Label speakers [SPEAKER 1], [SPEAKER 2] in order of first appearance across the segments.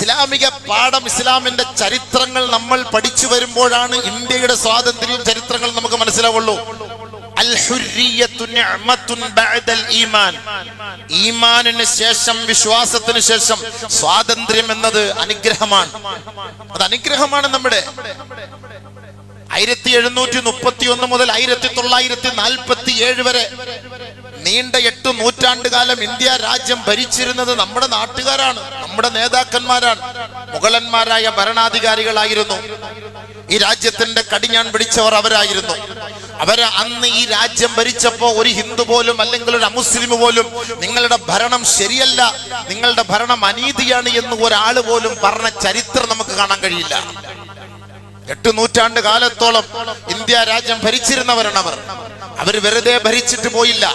[SPEAKER 1] ഇസ്ലാമിക പാഠം, ഇസ്ലാമിന്റെ ചരിത്രങ്ങൾ നമ്മൾ പഠിച്ചു വരുമ്പോഴാണ് ഇന്ത്യയുടെ സ്വാതന്ത്ര്യവും ചരിത്രങ്ങൾ നമുക്ക് മനസ്സിലാവുള്ളൂ. ഈമാനിന് ശേഷം, വിശ്വാസത്തിന് ശേഷം സ്വാതന്ത്ര്യം എന്നത് അനുഗ്രഹമാണ്. അത് അനുഗ്രഹമാണ്. നമ്മുടെ 1731 മുതൽ 1947 വരെ നീണ്ട 8 നൂറ്റാണ്ടുകാലം ഇന്ത്യ രാജ്യം ഭരിച്ചിരുന്നത് നമ്മുടെ നാട്ടുകാരാണ്, നമ്മുടെ നേതാക്കന്മാരാണ്, മുഗളന്മാരായ ഭരണാധികാരികളായിരുന്നു. ഈ രാജ്യത്തിന്റെ കടിഞ്ഞാൺ പിടിച്ചവർ അവരായിരുന്നു. അവര് അന്ന് ഈ രാജ്യം ഭരിച്ചപ്പോ ഒരു ഹിന്ദു പോലും അല്ലെങ്കിൽ ഒരു അമുസ്ലിം പോലും നിങ്ങളുടെ ഭരണം ശരിയല്ല, നിങ്ങളുടെ ഭരണം അനീതിയാണ് എന്ന് ഒരാൾ പോലും പറഞ്ഞ ചരിത്രം നമുക്ക് കാണാൻ കഴിയില്ല. 8 നൂറ്റാണ്ട് കാലത്തോളം ഇന്ത്യ രാജ്യം ഭരിച്ചിരുന്നവരാണ് അവർ. അവര് വെറുതെ ഭരിച്ചിട്ട് പോയില്ല.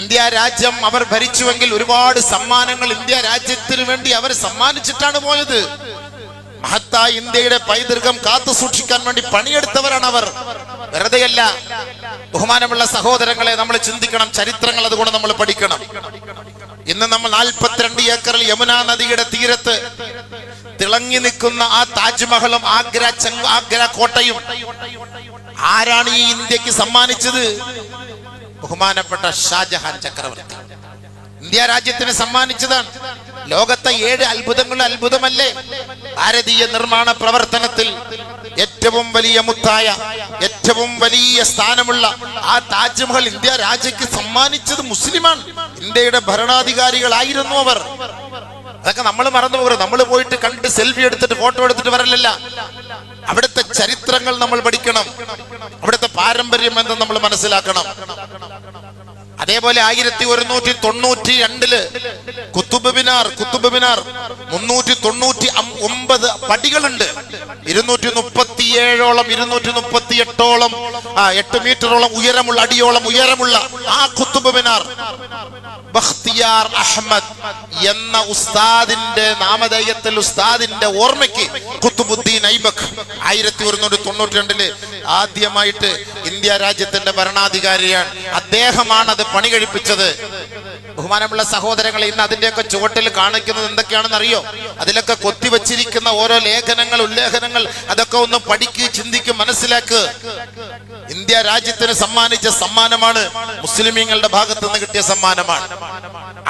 [SPEAKER 1] ഇന്ത്യ രാജ്യം അവർ ഭരിച്ചുവെങ്കിൽ ഒരുപാട് സമ്മാനങ്ങൾ ഇന്ത്യ രാജ്യത്തിന് വേണ്ടി അവർ സമ്മാനിച്ചിട്ടാണ് പോയത്. മഹത്തായ ഇന്ത്യയുടെ പൈതൃകം കാത്തു സൂക്ഷിക്കാൻ വേണ്ടി പണിയെടുത്തവരാണ് അവർ, വെറുതെയല്ല. ബഹുമാനമുള്ള സഹോദരങ്ങളെ, നമ്മൾ ചിന്തിക്കണം, ചരിത്രങ്ങൾ അതുകൊണ്ട് നമ്മൾ പഠിക്കണം. ഇന്ന് നമ്മൾ 42 ഏക്കറിൽ യമുന നദിയുടെ തീരത്ത് തിളങ്ങി നിൽക്കുന്ന ആ താജ്മഹലും ആഗ്ര കോട്ടയും ആരാണ് ഈ ഇന്ത്യക്ക് സമ്മാനിച്ചത്? ബഹുമാനപ്പെട്ട ഷാജഹാൻ ചക്രവർത്തി ഇന്ത്യ രാജ്യത്തിന് സമ്മാനിച്ചതാണ്. ലോകത്തെ 7 അത്ഭുതങ്ങളുടെ അത്ഭുതമല്ലേ? ഭാരതീയ നിർമ്മാണ പ്രവർത്തനത്തിൽ ഏറ്റവും വലിയ മുത്തായ, ഏറ്റവും വലിയ സ്ഥാനമുള്ള ആ താജ്മഹൽ ഇന്ത്യ രാജ്യക്ക് സമ്മാനിച്ചത് മുസ്ലിമാണ്. ഇന്ത്യയുടെ ഭരണാധികാരികളായിരുന്നു അവർ. അതൊക്കെ നമ്മൾ മറന്നു പോകരുത്. നമ്മൾ പോയിട്ട് കണ്ട് സെൽഫി എടുത്തിട്ട് ഫോട്ടോ എടുത്തിട്ട് വരലല്ല. അവിടുത്തെ ചരിത്രങ്ങൾ നമ്മൾ പഠിക്കണം, അവിടുത്തെ പാരമ്പര്യം എന്ന് നമ്മൾ മനസ്സിലാക്കണം. അതേപോലെ 1192 കുത്തുബ് മിനാർ 399 പടികളുണ്ട്. 237ഓളം 238ഓളം 8 മീറ്ററോളം ഉയരമുള്ള, അടിയോളം ഉയരമുള്ള ആ കുത്തുബ് മിനാർ ബഖ്തിയാർ അഹമ്മദ് എന്ന ഉസ്താദിന്റെ നാമധേയത്തിൽ, ഉസ്താദിന്റെ ഓർമ്മയ്ക്ക് കുത്തുബുദ്ദീൻ ഐബക് 1192 ആദ്യമായിട്ട് ഇന്ത്യ രാജ്യത്തിന്റെ ഭരണാധികാരിയാണ്. അദ്ദേഹമാണ് അത് പണി കഴിപ്പിച്ചത്. ബഹുമാനമുള്ള സഹോദരങ്ങളെ, ഇന്ന് അതിന്റെയൊക്കെ ചുവട്ടിൽ കാണിക്കുന്നത് എന്തൊക്കെയാണെന്ന് അറിയോ? അതിലൊക്കെ കൊത്തിവച്ചിരിക്കുന്ന ഓരോ ലേഖനങ്ങൾ, ഉല്ലേഖനങ്ങൾ, അതൊക്കെ ഒന്ന് പഠിക്കുക, ചിന്തിക്കുക, മനസ്സിലാക്കുക. ഇന്ത്യ രാജ്യത്തിന് സമ്മാനിച്ച സമ്മാനമാണ്, മുസ്ലിമീങ്ങളുടെ ഭാഗത്ത് നിന്ന് കിട്ടിയ സമ്മാനമാണ്.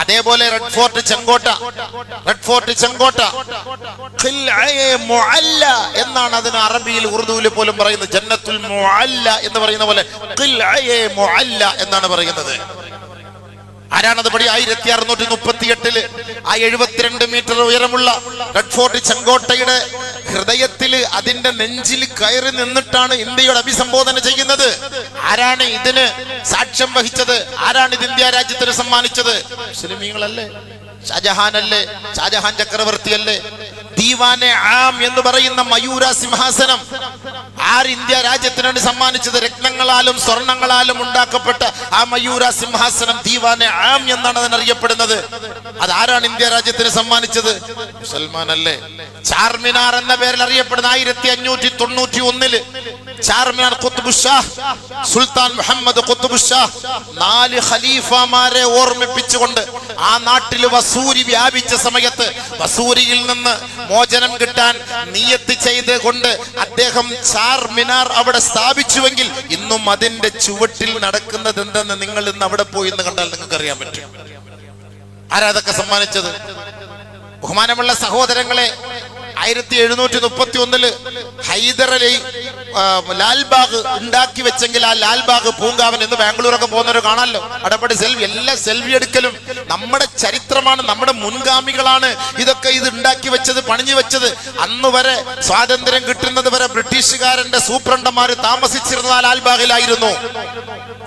[SPEAKER 1] അതേപോലെ റെഡ് ഫോർട്ട് ചെങ്കോട്ട എന്നാണ് അതിന് അറബിയിൽ, ഉറുദുവിൽ പോലും പറയുന്നത്. ജന്നത്തുൽ മുഅല്ല എന്ന് പറയുന്ന പോലെ മുഅല്ല എന്നാണ് പറയുന്നത്. ആരാണത് പടി? 1638 ആ 72 മീറ്റർ ഉയരമുള്ള റെഡ് ഫോർട്ട് ചെങ്കോട്ടയുടെ ഹൃദയത്തിൽ, അതിന്റെ നെഞ്ചിൽ കയറി നിന്നിട്ടാണ് ഇന്ത്യയുടെ അഭിസംബോധന ചെയ്യുന്നത്. ആരാണ് ഇതിന് സാക്ഷ്യം വഹിച്ചത്? ആരാണ് ഇത് ഇന്ത്യ രാജ്യത്തിന് സമ്മാനിച്ചത്? മുസ്ലിമീങ്ങളല്ലേ? ഷാജഹാനല്ലേ? ഷാജഹാൻ ചക്രവർത്തിയല്ലേ? ദീവാനെ ആം എന്ന് പറയുന്ന മയൂര സിംഹാസനം ആര് ഇന്ത്യ രാജ്യത്തിനാണ് സമ്മാനിച്ചത്? രത്നങ്ങളാലും സ്വർണങ്ങളാലും ഉണ്ടാക്കപ്പെട്ട ആ മയൂര സിംഹാസനം ദീവാനെ ആം എന്നാണ് അതിനറിയപ്പെടുന്നത്. അതാരാണ് ഇന്ത്യ രാജ്യത്തിന് സമ്മാനിച്ചത്? മുസൽമാനല്ലേ? ചാർമിനാർ എന്ന പേരിൽ അറിയപ്പെടുന്ന 1591 ചാർമിനാർ ഖുത്ബ് ഷാഹ് സുൽത്താൻ മുഹമ്മദ് ഖുത്ബ് ഷാഹ് 4 ഖലീഫമാരെ ഓർമ്മിപ്പിച്ചുകൊണ്ട് ആ നാട്ടിൽ വസൂരി വ്യാപിച്ച സമയത്ത് വസൂരിയിൽ നിന്ന് മോചനം കിട്ടാൻ നിയത്ത് ചെയ്ത് കൊണ്ട് അദ്ദേഹം ചാർമിനാർ അവിടെ സ്ഥാപിച്ചുവെങ്കിൽ ഇന്നും അതിന്റെ ചുവട്ടിൽ നടക്കുന്നത് എന്തെന്ന് നിങ്ങൾ ഇന്ന് അവിടെ പോയി എന്ന് കണ്ടാൽ നിങ്ങൾക്ക് അറിയാൻ പറ്റും. ആരാ അതൊക്കെ സമ്മാനിച്ചത്? ബഹുമാനമുള്ള സഹോദരങ്ങളെ, 1731 ഹൈദർ അലി ലാൽബാഗ് ഉണ്ടാക്കി വെച്ചെങ്കിൽ ആ ലാൽബാഗ് പൂങ്കാവൻ എന്ന് ബാംഗ്ലൂരൊക്കെ പോകുന്നവർ കാണാമല്ലോ. അടപടി സെൽഫി, എല്ലാ സെൽഫി എടുക്കലും നമ്മുടെ ചരിത്രമാണ്, നമ്മുടെ മുൻഗാമികളാണ് ഇതൊക്കെ ഇത് ഉണ്ടാക്കി വെച്ചത്, പണിഞ്ഞു വെച്ചത്. അന്ന് വരെ സ്വാതന്ത്ര്യം കിട്ടുന്നത് വരെ ബ്രിട്ടീഷുകാരന്റെ സൂപ്രണ്ടന്മാര് താമസിച്ചിരുന്ന ആ ലാൽബാഗിലായിരുന്നു.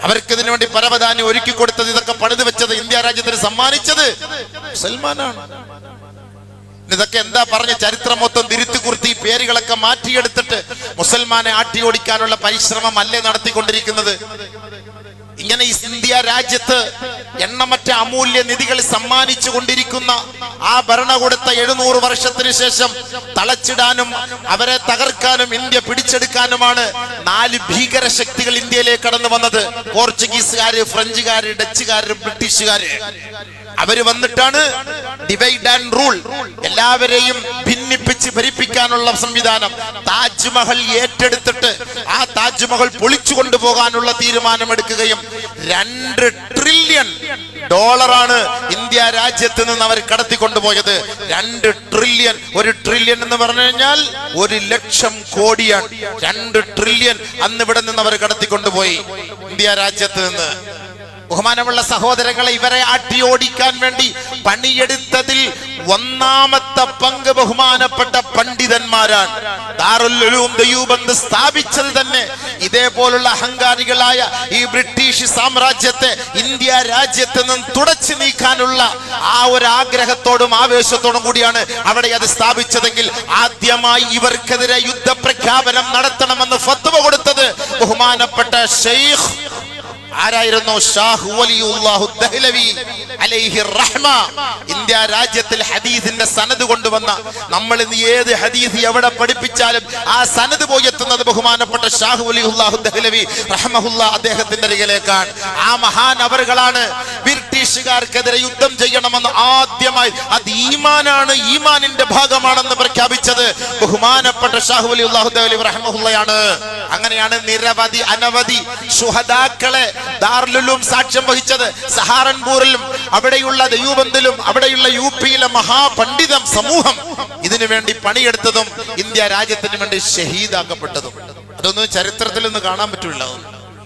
[SPEAKER 1] അവർക്ക് ഇതിനു വേണ്ടി പരവതാനി ഒരുക്കി കൊടുത്തത്, ഇതൊക്കെ പണിത് വെച്ചത്, ഇന്ത്യ രാജ്യത്തിന് സമ്മാനിച്ചത് മുസൽമാനാണ്. ഇതൊക്കെ എന്താ പറഞ്ഞ ചരിത്രം മൊത്തം തിരുത്തി കുർത്തി പേരുകളൊക്കെ മാറ്റിയെടുത്തിട്ട് മുസൽമാനെ ആട്ടിയോടിക്കാനുള്ള പരിശ്രമം അല്ലേ നടത്തിക്കൊണ്ടിരിക്കുന്നത്? ഇങ്ങനെ ഇന്ത്യ രാജ്യത്ത് എണ്ണമറ്റ അമൂല്യ നിധികൾ സമ്മാനിച്ചു കൊണ്ടിരിക്കുന്ന ആ ഭരണകൂടത്തെ 700 വർഷത്തിന് ശേഷം തളച്ചിടാനും അവരെ തകർക്കാനും ഇന്ത്യ പിടിച്ചെടുക്കാനുമാണ് 4 ഭീകര ശക്തികൾ ഇന്ത്യയിലേക്ക് കടന്നു വന്നത്. പോർച്ചുഗീസുകാര്, ഫ്രഞ്ചുകാര്, ഡച്ചുകാര്, ബ്രിട്ടീഷുകാര്. അവര് വന്നിട്ടാണ് ഡിവൈഡ് ആൻഡ് റൂൾ, എല്ലാവരെയും ഭിന്നിപ്പിച്ച് ഭരിപ്പിക്കാനുള്ള സംവിധാനം. താജ്മഹൽ ഏറ്റെടുത്തിട്ട് ആ താജ്മഹൽ പൊളിച്ചു കൊണ്ടുപോകാനുള്ള തീരുമാനമെടുക്കുകയും $2 ട്രില്യൺ ഇന്ത്യ രാജ്യത്ത് നിന്ന് അവർ കടത്തിക്കൊണ്ടുപോയത്. 2 ട്രില്യൺ. 1 ട്രില്യൺ എന്ന് പറഞ്ഞു കഴിഞ്ഞാൽ 1,00,000 കോടിയാണ്. 2 ട്രില്യൺ അന്ന് ഇവിടെ നിന്ന് അവർ കടത്തിക്കൊണ്ടുപോയി ഇന്ത്യ രാജ്യത്ത് നിന്ന്. ബഹുമാനമുള്ള സഹോദരങ്ങളെ, ഇവരെ അട്ടിയോടിക്കാൻ വേണ്ടി പണിയെടുത്തതിൽ ഒന്നാമത്തെ പങ്ക് ബഹുമാനപ്പെട്ട പണ്ഡിതന്മാരാണ്. ദാറുൽ ഉലൂം ദയൂബന്ദ് സ്ഥാപിച്ചത് തന്നെ ഇതേപോലുള്ള അഹങ്കാരികളായ ഈ ബ്രിട്ടീഷ് സാമ്രാജ്യത്തെ ഇന്ത്യ രാജ്യത്ത് നിന്ന് തുടച്ചു നീക്കാനുള്ള ആ ഒരു ആഗ്രഹത്തോടും ആവേശത്തോടും കൂടിയാണ് അവിടെ അത് സ്ഥാപിച്ചതെങ്കിൽ ആദ്യമായി ഇവർക്കെതിരെ യുദ്ധപ്രഖ്യാപനം നടത്തണമെന്ന് ഫത്വ കൊടുത്തത് ബഹുമാനപ്പെട്ട ഷെയ്ഖ് ആരായിരുന്നു? ഷാഹ് വലിയുല്ലാഹു ദഹ്ലവി അലൈഹി റഹ്മ. ഇന്ത്യ രാജ്യത്തിൽ ഹദീസിന്റെ സനദ് കൊണ്ടുവന്ന, നമ്മൾ ഇന്ന് ഏത് ഹദീസ് എവിടെ പഠിപ്പിച്ചാലും ആ സനദ് പോയി എത്തുന്നത് ബഹുമാനപ്പെട്ട ഷാഹ് വലിയുല്ലാഹു ദഹ്ലവി റഹ്മഹുല്ലാ അദ്ദേഹത്തിന്റെ അരികിലേക്കാണ്. ആ മഹാൻ അവറുകളാണ് ബ്രിട്ടീഷുകാർക്കെതിരെ യുദ്ധം ചെയ്യണമെന്ന് ആദ്യമായി, അത് ഈമാനാണ്, ഈമാനിന്റെ ഭാഗമാണെന്ന് പ്രഖ്യാപിച്ചത് ബഹുമാനപ്പെട്ട ഷാഹ് വലിയുല്ലാഹു ദഹ്ലവി റഹ്മഹുല്ലയാണ്. അങ്ങനെയാണ് നിരവധി അനവധി ശുഹദാക്കളെ ദാറുൽ ഉലൂം സാക്ഷ്യം വഹിച്ചത്. സഹാറൻപൂരിലും അവിടെയുള്ള ദയൂബന്ദിലും അവിടെയുള്ള യുപിയിലെ മഹാപണ്ഡിത സമൂഹം ഇതിനു വേണ്ടി പണിയെടുത്തതും ഇന്ത്യ രാജ്യത്തിന് വേണ്ടി ഷഹീദാക്കപ്പെട്ടതും. അതൊന്നും ചരിത്രത്തിൽ നിന്ന് കാണാൻ പറ്റില്ല.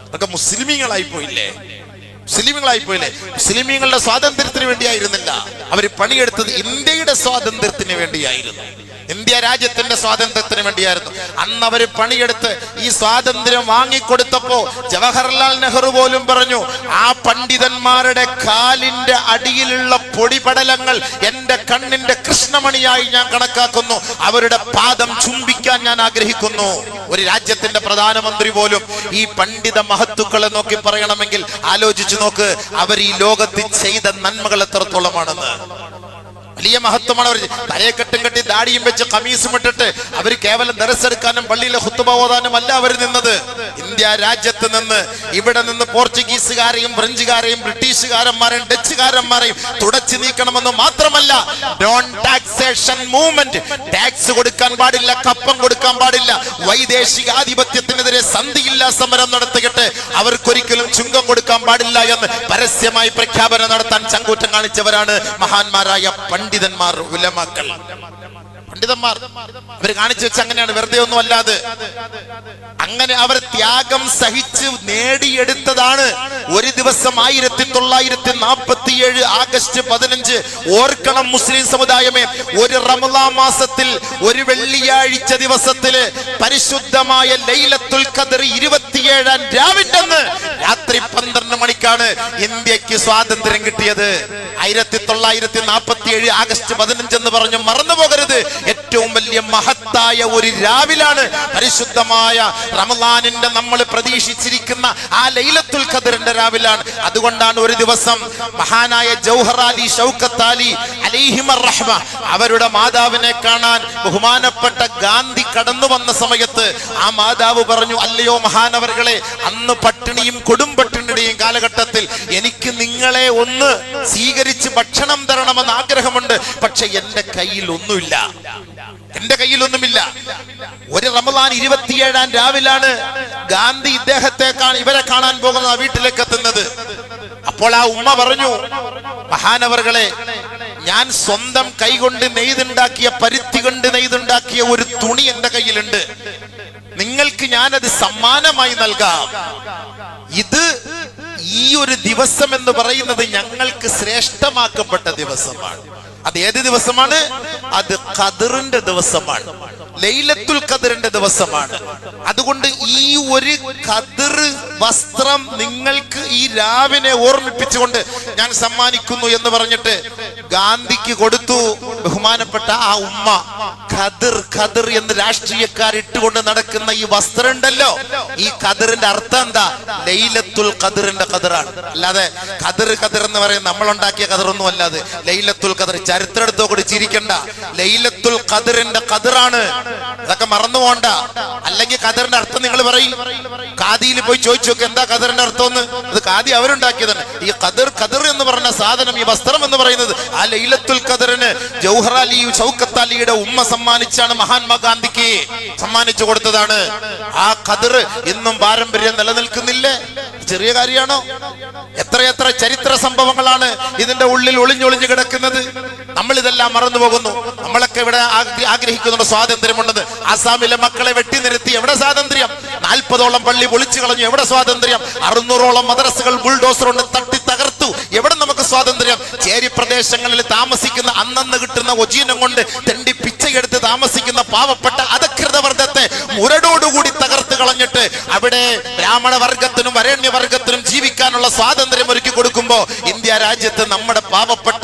[SPEAKER 1] അതൊക്കെ മുസ്ലിമീങ്ങളായി പോയില്ലേ? മുസ്ലിമീങ്ങളുടെ സ്വാതന്ത്ര്യത്തിന് വേണ്ടിയായിരുന്നില്ല അവര് പണിയെടുത്തത്, ഇന്ത്യയുടെ സ്വാതന്ത്ര്യത്തിന് വേണ്ടിയായിരുന്നു, ഇന്ത്യ രാജ്യത്തിന്റെ സ്വാതന്ത്ര്യത്തിന് വേണ്ടിയായിരുന്നു. അന്ന് അവര് പണിയെടുത്ത് ഈ സ്വാതന്ത്ര്യം വാങ്ങിക്കൊടുത്തപ്പോ ജവഹർലാൽ നെഹ്റു പോലും പറഞ്ഞു, ആ പണ്ഡിതന്മാരുടെ കാലിന്റെ അടിയിലുള്ള പൊടിപടലങ്ങൾ എന്റെ കണ്ണിന്റെ കൃഷ്ണമണിയായി ഞാൻ കണക്കാക്കുന്നു, അവരുടെ പാദം ചുംബിക്കാൻ ഞാൻ ആഗ്രഹിക്കുന്നു. ഒരു രാജ്യത്തിന്റെ പ്രധാനമന്ത്രി പോലും ഈ പണ്ഡിത മഹത്തുക്കളെ നോക്കി പറയണമെങ്കിൽ ആലോചിച്ചു നോക്ക്, അവർ ഈ ലോകത്ത് ചെയ്ത നന്മകൾ എത്രത്തോളമാണെന്ന്. വലിയ മഹത്വമാണ്. അവർ തലയെക്കെട്ടും കെട്ടി ദാടിയും വെച്ച് കമീസും ഇട്ടിട്ട് അവർ കേവലം ദർസെടുക്കാനും പള്ളിയിലെ ഖുത്ബ ഓതാനും അല്ല അവർ നിന്നത്. ഇന്ത്യ രാജ്യത്ത് നിന്ന്, ഇവിടെ നിന്ന് പോർച്ചുഗീസുകാരെയും ഫ്രഞ്ചുകാരെയും ബ്രിട്ടീഷുകാരന്മാരെയും ഡച്ചുകാരന്മാരെയും തുടച്ചു നീക്കണമെന്ന് മാത്രമല്ല, നോൺ ടാക്സേഷൻ മൂവ്മെന്റ്, ടാക്സ് കൊടുക്കാൻ പാടില്ല, കപ്പം കൊടുക്കാൻ പാടില്ല, വൈദേശിക ആധിപത്യത്തിനെതിരെ സന്ധിയില്ലാ സമരം നടത്തിയിട്ട് അവർക്കൊരിക്കലും ചുങ്കം കൊടുക്കാൻ പാടില്ല എന്ന് പരസ്യമായി പ്രഖ്യാപനം നടത്താൻ ചങ്കൂറ്റം കാണിച്ചവരാണ് മഹാന്മാരായ പണ്ഡിതന്മാർ, ഉലമാക്കൾ. പണ്ഡിതന്മാർ അവർ കാണിച്ചു വെച്ച് അങ്ങനെയാണ്, വെറുതെ ഒന്നും അല്ലാതെ. അങ്ങനെ അവർ ത്യാഗം സഹിച്ച് നേടിയെടുത്തതാണ്. ഒരു ദിവസം 1947 ആഗസ്റ്റ് 15 ഓർക്കണം മുസ്ലിം സമുദായമേ, ഒരു റമളാൻ മാസത്തിൽ ഒരു വെള്ളിയാഴ്ച ദിവസത്തില് പരിശുദ്ധമായ ലൈലത്തുൽ ഖദ്ർ 27-ാം രാവിന്റെ അന്ന് രാത്രി 12 മണിക്കാണ് ഇന്ത്യക്ക് സ്വാതന്ത്ര്യം കിട്ടിയത്. 1947 ആഗസ്റ്റ് 15 എന്ന് പറഞ്ഞു മറന്നു പോകരുത്. ഏറ്റവും വലിയ മഹത്തായ ഒരു രാവിലാണ്, പരിശുദ്ധമായ റമളാനിന്റെ നമ്മൾ പ്രതീക്ഷിച്ചിരിക്കുന്ന ആ ലൈലത്തുൽ ഖദ്റിന്റെ രാവിലാണ്. അതുകൊണ്ടാണ് ഒരു ദിവസം മഹാനായ ജൗഹർ അലി, ഷൗക്കത്ത് അലി അലൈഹിമർ റഹ്മ അവരുടെ മാതാവിനെ കാണാൻ ബഹുമാനപ്പെട്ട ഗാന്ധി കടന്നു വന്ന സമയത്ത് ആ മാതാവ് പറഞ്ഞു, അല്ലയോ മഹാനവറുകളെ, അന്ന് പട്ടിണിയും കൊടുംപട്ടിണിയുടെയും കാലഘട്ടത്തിൽ എനിക്ക് നിങ്ങളെ ഒന്ന് സ്വീകരിച്ച് ഭക്ഷണം തരണമെന്ന് ആഗ്രഹമുണ്ട്, പക്ഷെ എന്റെ കയ്യിൽ ഒന്നുമില്ല, എന്റെ കയ്യിലൊന്നുമില്ല. ഒരു റമളാൻ 27-ാം രാവിലാണ് ഗാന്ധി ഇവരെ കാണാൻ പോകുന്ന വീട്ടിലേക്ക് എത്തുന്നത്. അപ്പോൾ ആ ഉമ്മ പറഞ്ഞു, മഹാനവറുകളെ, ഞാൻ സ്വന്തം കൈകൊണ്ട് നെയ്തുണ്ടാക്കിയ, പരുത്തി കൊണ്ട് നെയ്തുണ്ടാക്കിയ ഒരു തുണി എന്റെ കയ്യിലുണ്ട്, നിങ്ങൾക്ക് ഞാനത് സമ്മാനമായി നൽകാം. ഇത് ഈ ഒരു ദിവസം എന്ന് പറയുന്നത് ഞങ്ങൾക്ക് ശ്രേഷ്ഠമാക്കപ്പെട്ട ദിവസമാണ്. അത് ഏത് ദിവസമാണ്? അത് ഖദ്റിന്റെ ദിവസമാണ്, ലൈലത്തുൽ ഖദ്റിന്റെ ദിവസമാണ്. അതുകൊണ്ട് ഈ ഒരു ഖദ്ർ വസ്ത്രം നിങ്ങൾക്ക് ഈ രാവിനെ ഓർമ്മിപ്പിച്ചുകൊണ്ട് ഞാൻ സമ്മാനിക്കുന്നു എന്ന് പറഞ്ഞിട്ട് ഗാന്ധിക്ക് കൊടുത്തു. ബഹുമാനപ്പെട്ട ആ ഉമ്മ ഖദ്ർ എന്ന് രാഷ്ട്രീയക്കാർ ഇട്ടുകൊണ്ട് നടക്കുന്ന ഈ വസ്ത്രം ഉണ്ടല്ലോ, ഈ ഖദ്റിന്റെ അർത്ഥം എന്താ? ലൈലത്തുൽ ഖദ്റിന്റെ ഖദ്റാണ്. അല്ലാതെ ഖദ്ർ എന്ന് പറയുന്നത് നമ്മൾ ഉണ്ടാക്കിയ ഖദ്റൊന്നും അല്ലാതെ ലൈലത്തുൽ ഖദ്ർ ചരിത്രം എടുത്തോ കൂടി ചിരിക്കണ്ട. ലൈലത്തുൽ ഖദറിന്റെ ഖദറാണ്, അതൊക്കെ മറന്നു പോണ്ട. അല്ലെങ്കിൽ ഖദറിന്റെ അർത്ഥം നിങ്ങൾ പറയും. ഖാദിയിൽ പോയി ചോദിച്ചു നോക്ക് എന്താ ഖദറിന്റെ അർത്ഥം എന്ന്. അത് ഖാദി അവരുണ്ടാക്കിയതാണ്. ഈ ഖദർ എന്ന് പറഞ്ഞ സാധനം, ഈ വസ്ത്രം എന്ന് പറയുന്നത് ആ ലൈലത്തുൽ ഖദറിന് ജൗഹർ അലി ഷൗക്കത്ത് അലിയുടെ ഉമ്മ സമ്മാനിച്ചാണ്, മഹാത്മാഗാന്ധിക്ക് സമ്മാനിച്ചു കൊടുത്തതാണ്. ആ ഖദർ ഇന്നും പാരമ്പര്യം നിലനിൽക്കുന്നില്ലേ? ചെറിയ കാര്യമാണോ? എത്രയെത്ര ചരിത്ര സംഭവങ്ങളാണ് ഇതിന്റെ ഉള്ളിൽ ഒളിഞ്ഞൊളിഞ്ഞു കിടക്കുന്നത്. നമ്മൾ ഇതെല്ലാം മറന്നു പോകുന്നു. നമ്മളൊക്കെ ഇവിടെ ആഗ്രഹിക്കുന്നുണ്ട് സ്വാതന്ത്ര്യമുണ്ടെന്ന്. ആസാമിലെ മക്കളെ വെട്ടിനിരത്തി എവിടെ സ്വാതന്ത്ര്യം? 40ഓളം പള്ളി പൊളിച്ചു കളഞ്ഞു, എവിടെ സ്വാതന്ത്ര്യം? 600ഓളം മദ്രസകൾ ബുൾഡോസർ കൊണ്ട് തട്ടി തകർത്തു, എവിടെ നമുക്ക് സ്വാതന്ത്ര്യം? ചേരി പ്രദേശങ്ങളിൽ താമസിക്കുന്ന അന്നന്ന് കിട്ടുന്ന ഒജീനം കൊണ്ട് തെണ്ടി പിച്ചയെടുത്ത് താമസിക്കുന്ന പാവപ്പെട്ട അധകൃത വർഗത്തെ മുരടോടുകൂടി തകർത്ത് കളഞ്ഞിട്ട് അവിടെ ബ്രാഹ്മണ വർഗത്തിനും വരേണ്യവർഗത്തിനും ജീവിക്കാനുള്ള സ്വാതന്ത്ര്യം ഒരുക്കി കൊടുക്കുമ്പോ ഇന്ത്യ രാജ്യത്ത് നമ്മുടെ പാവപ്പെട്ട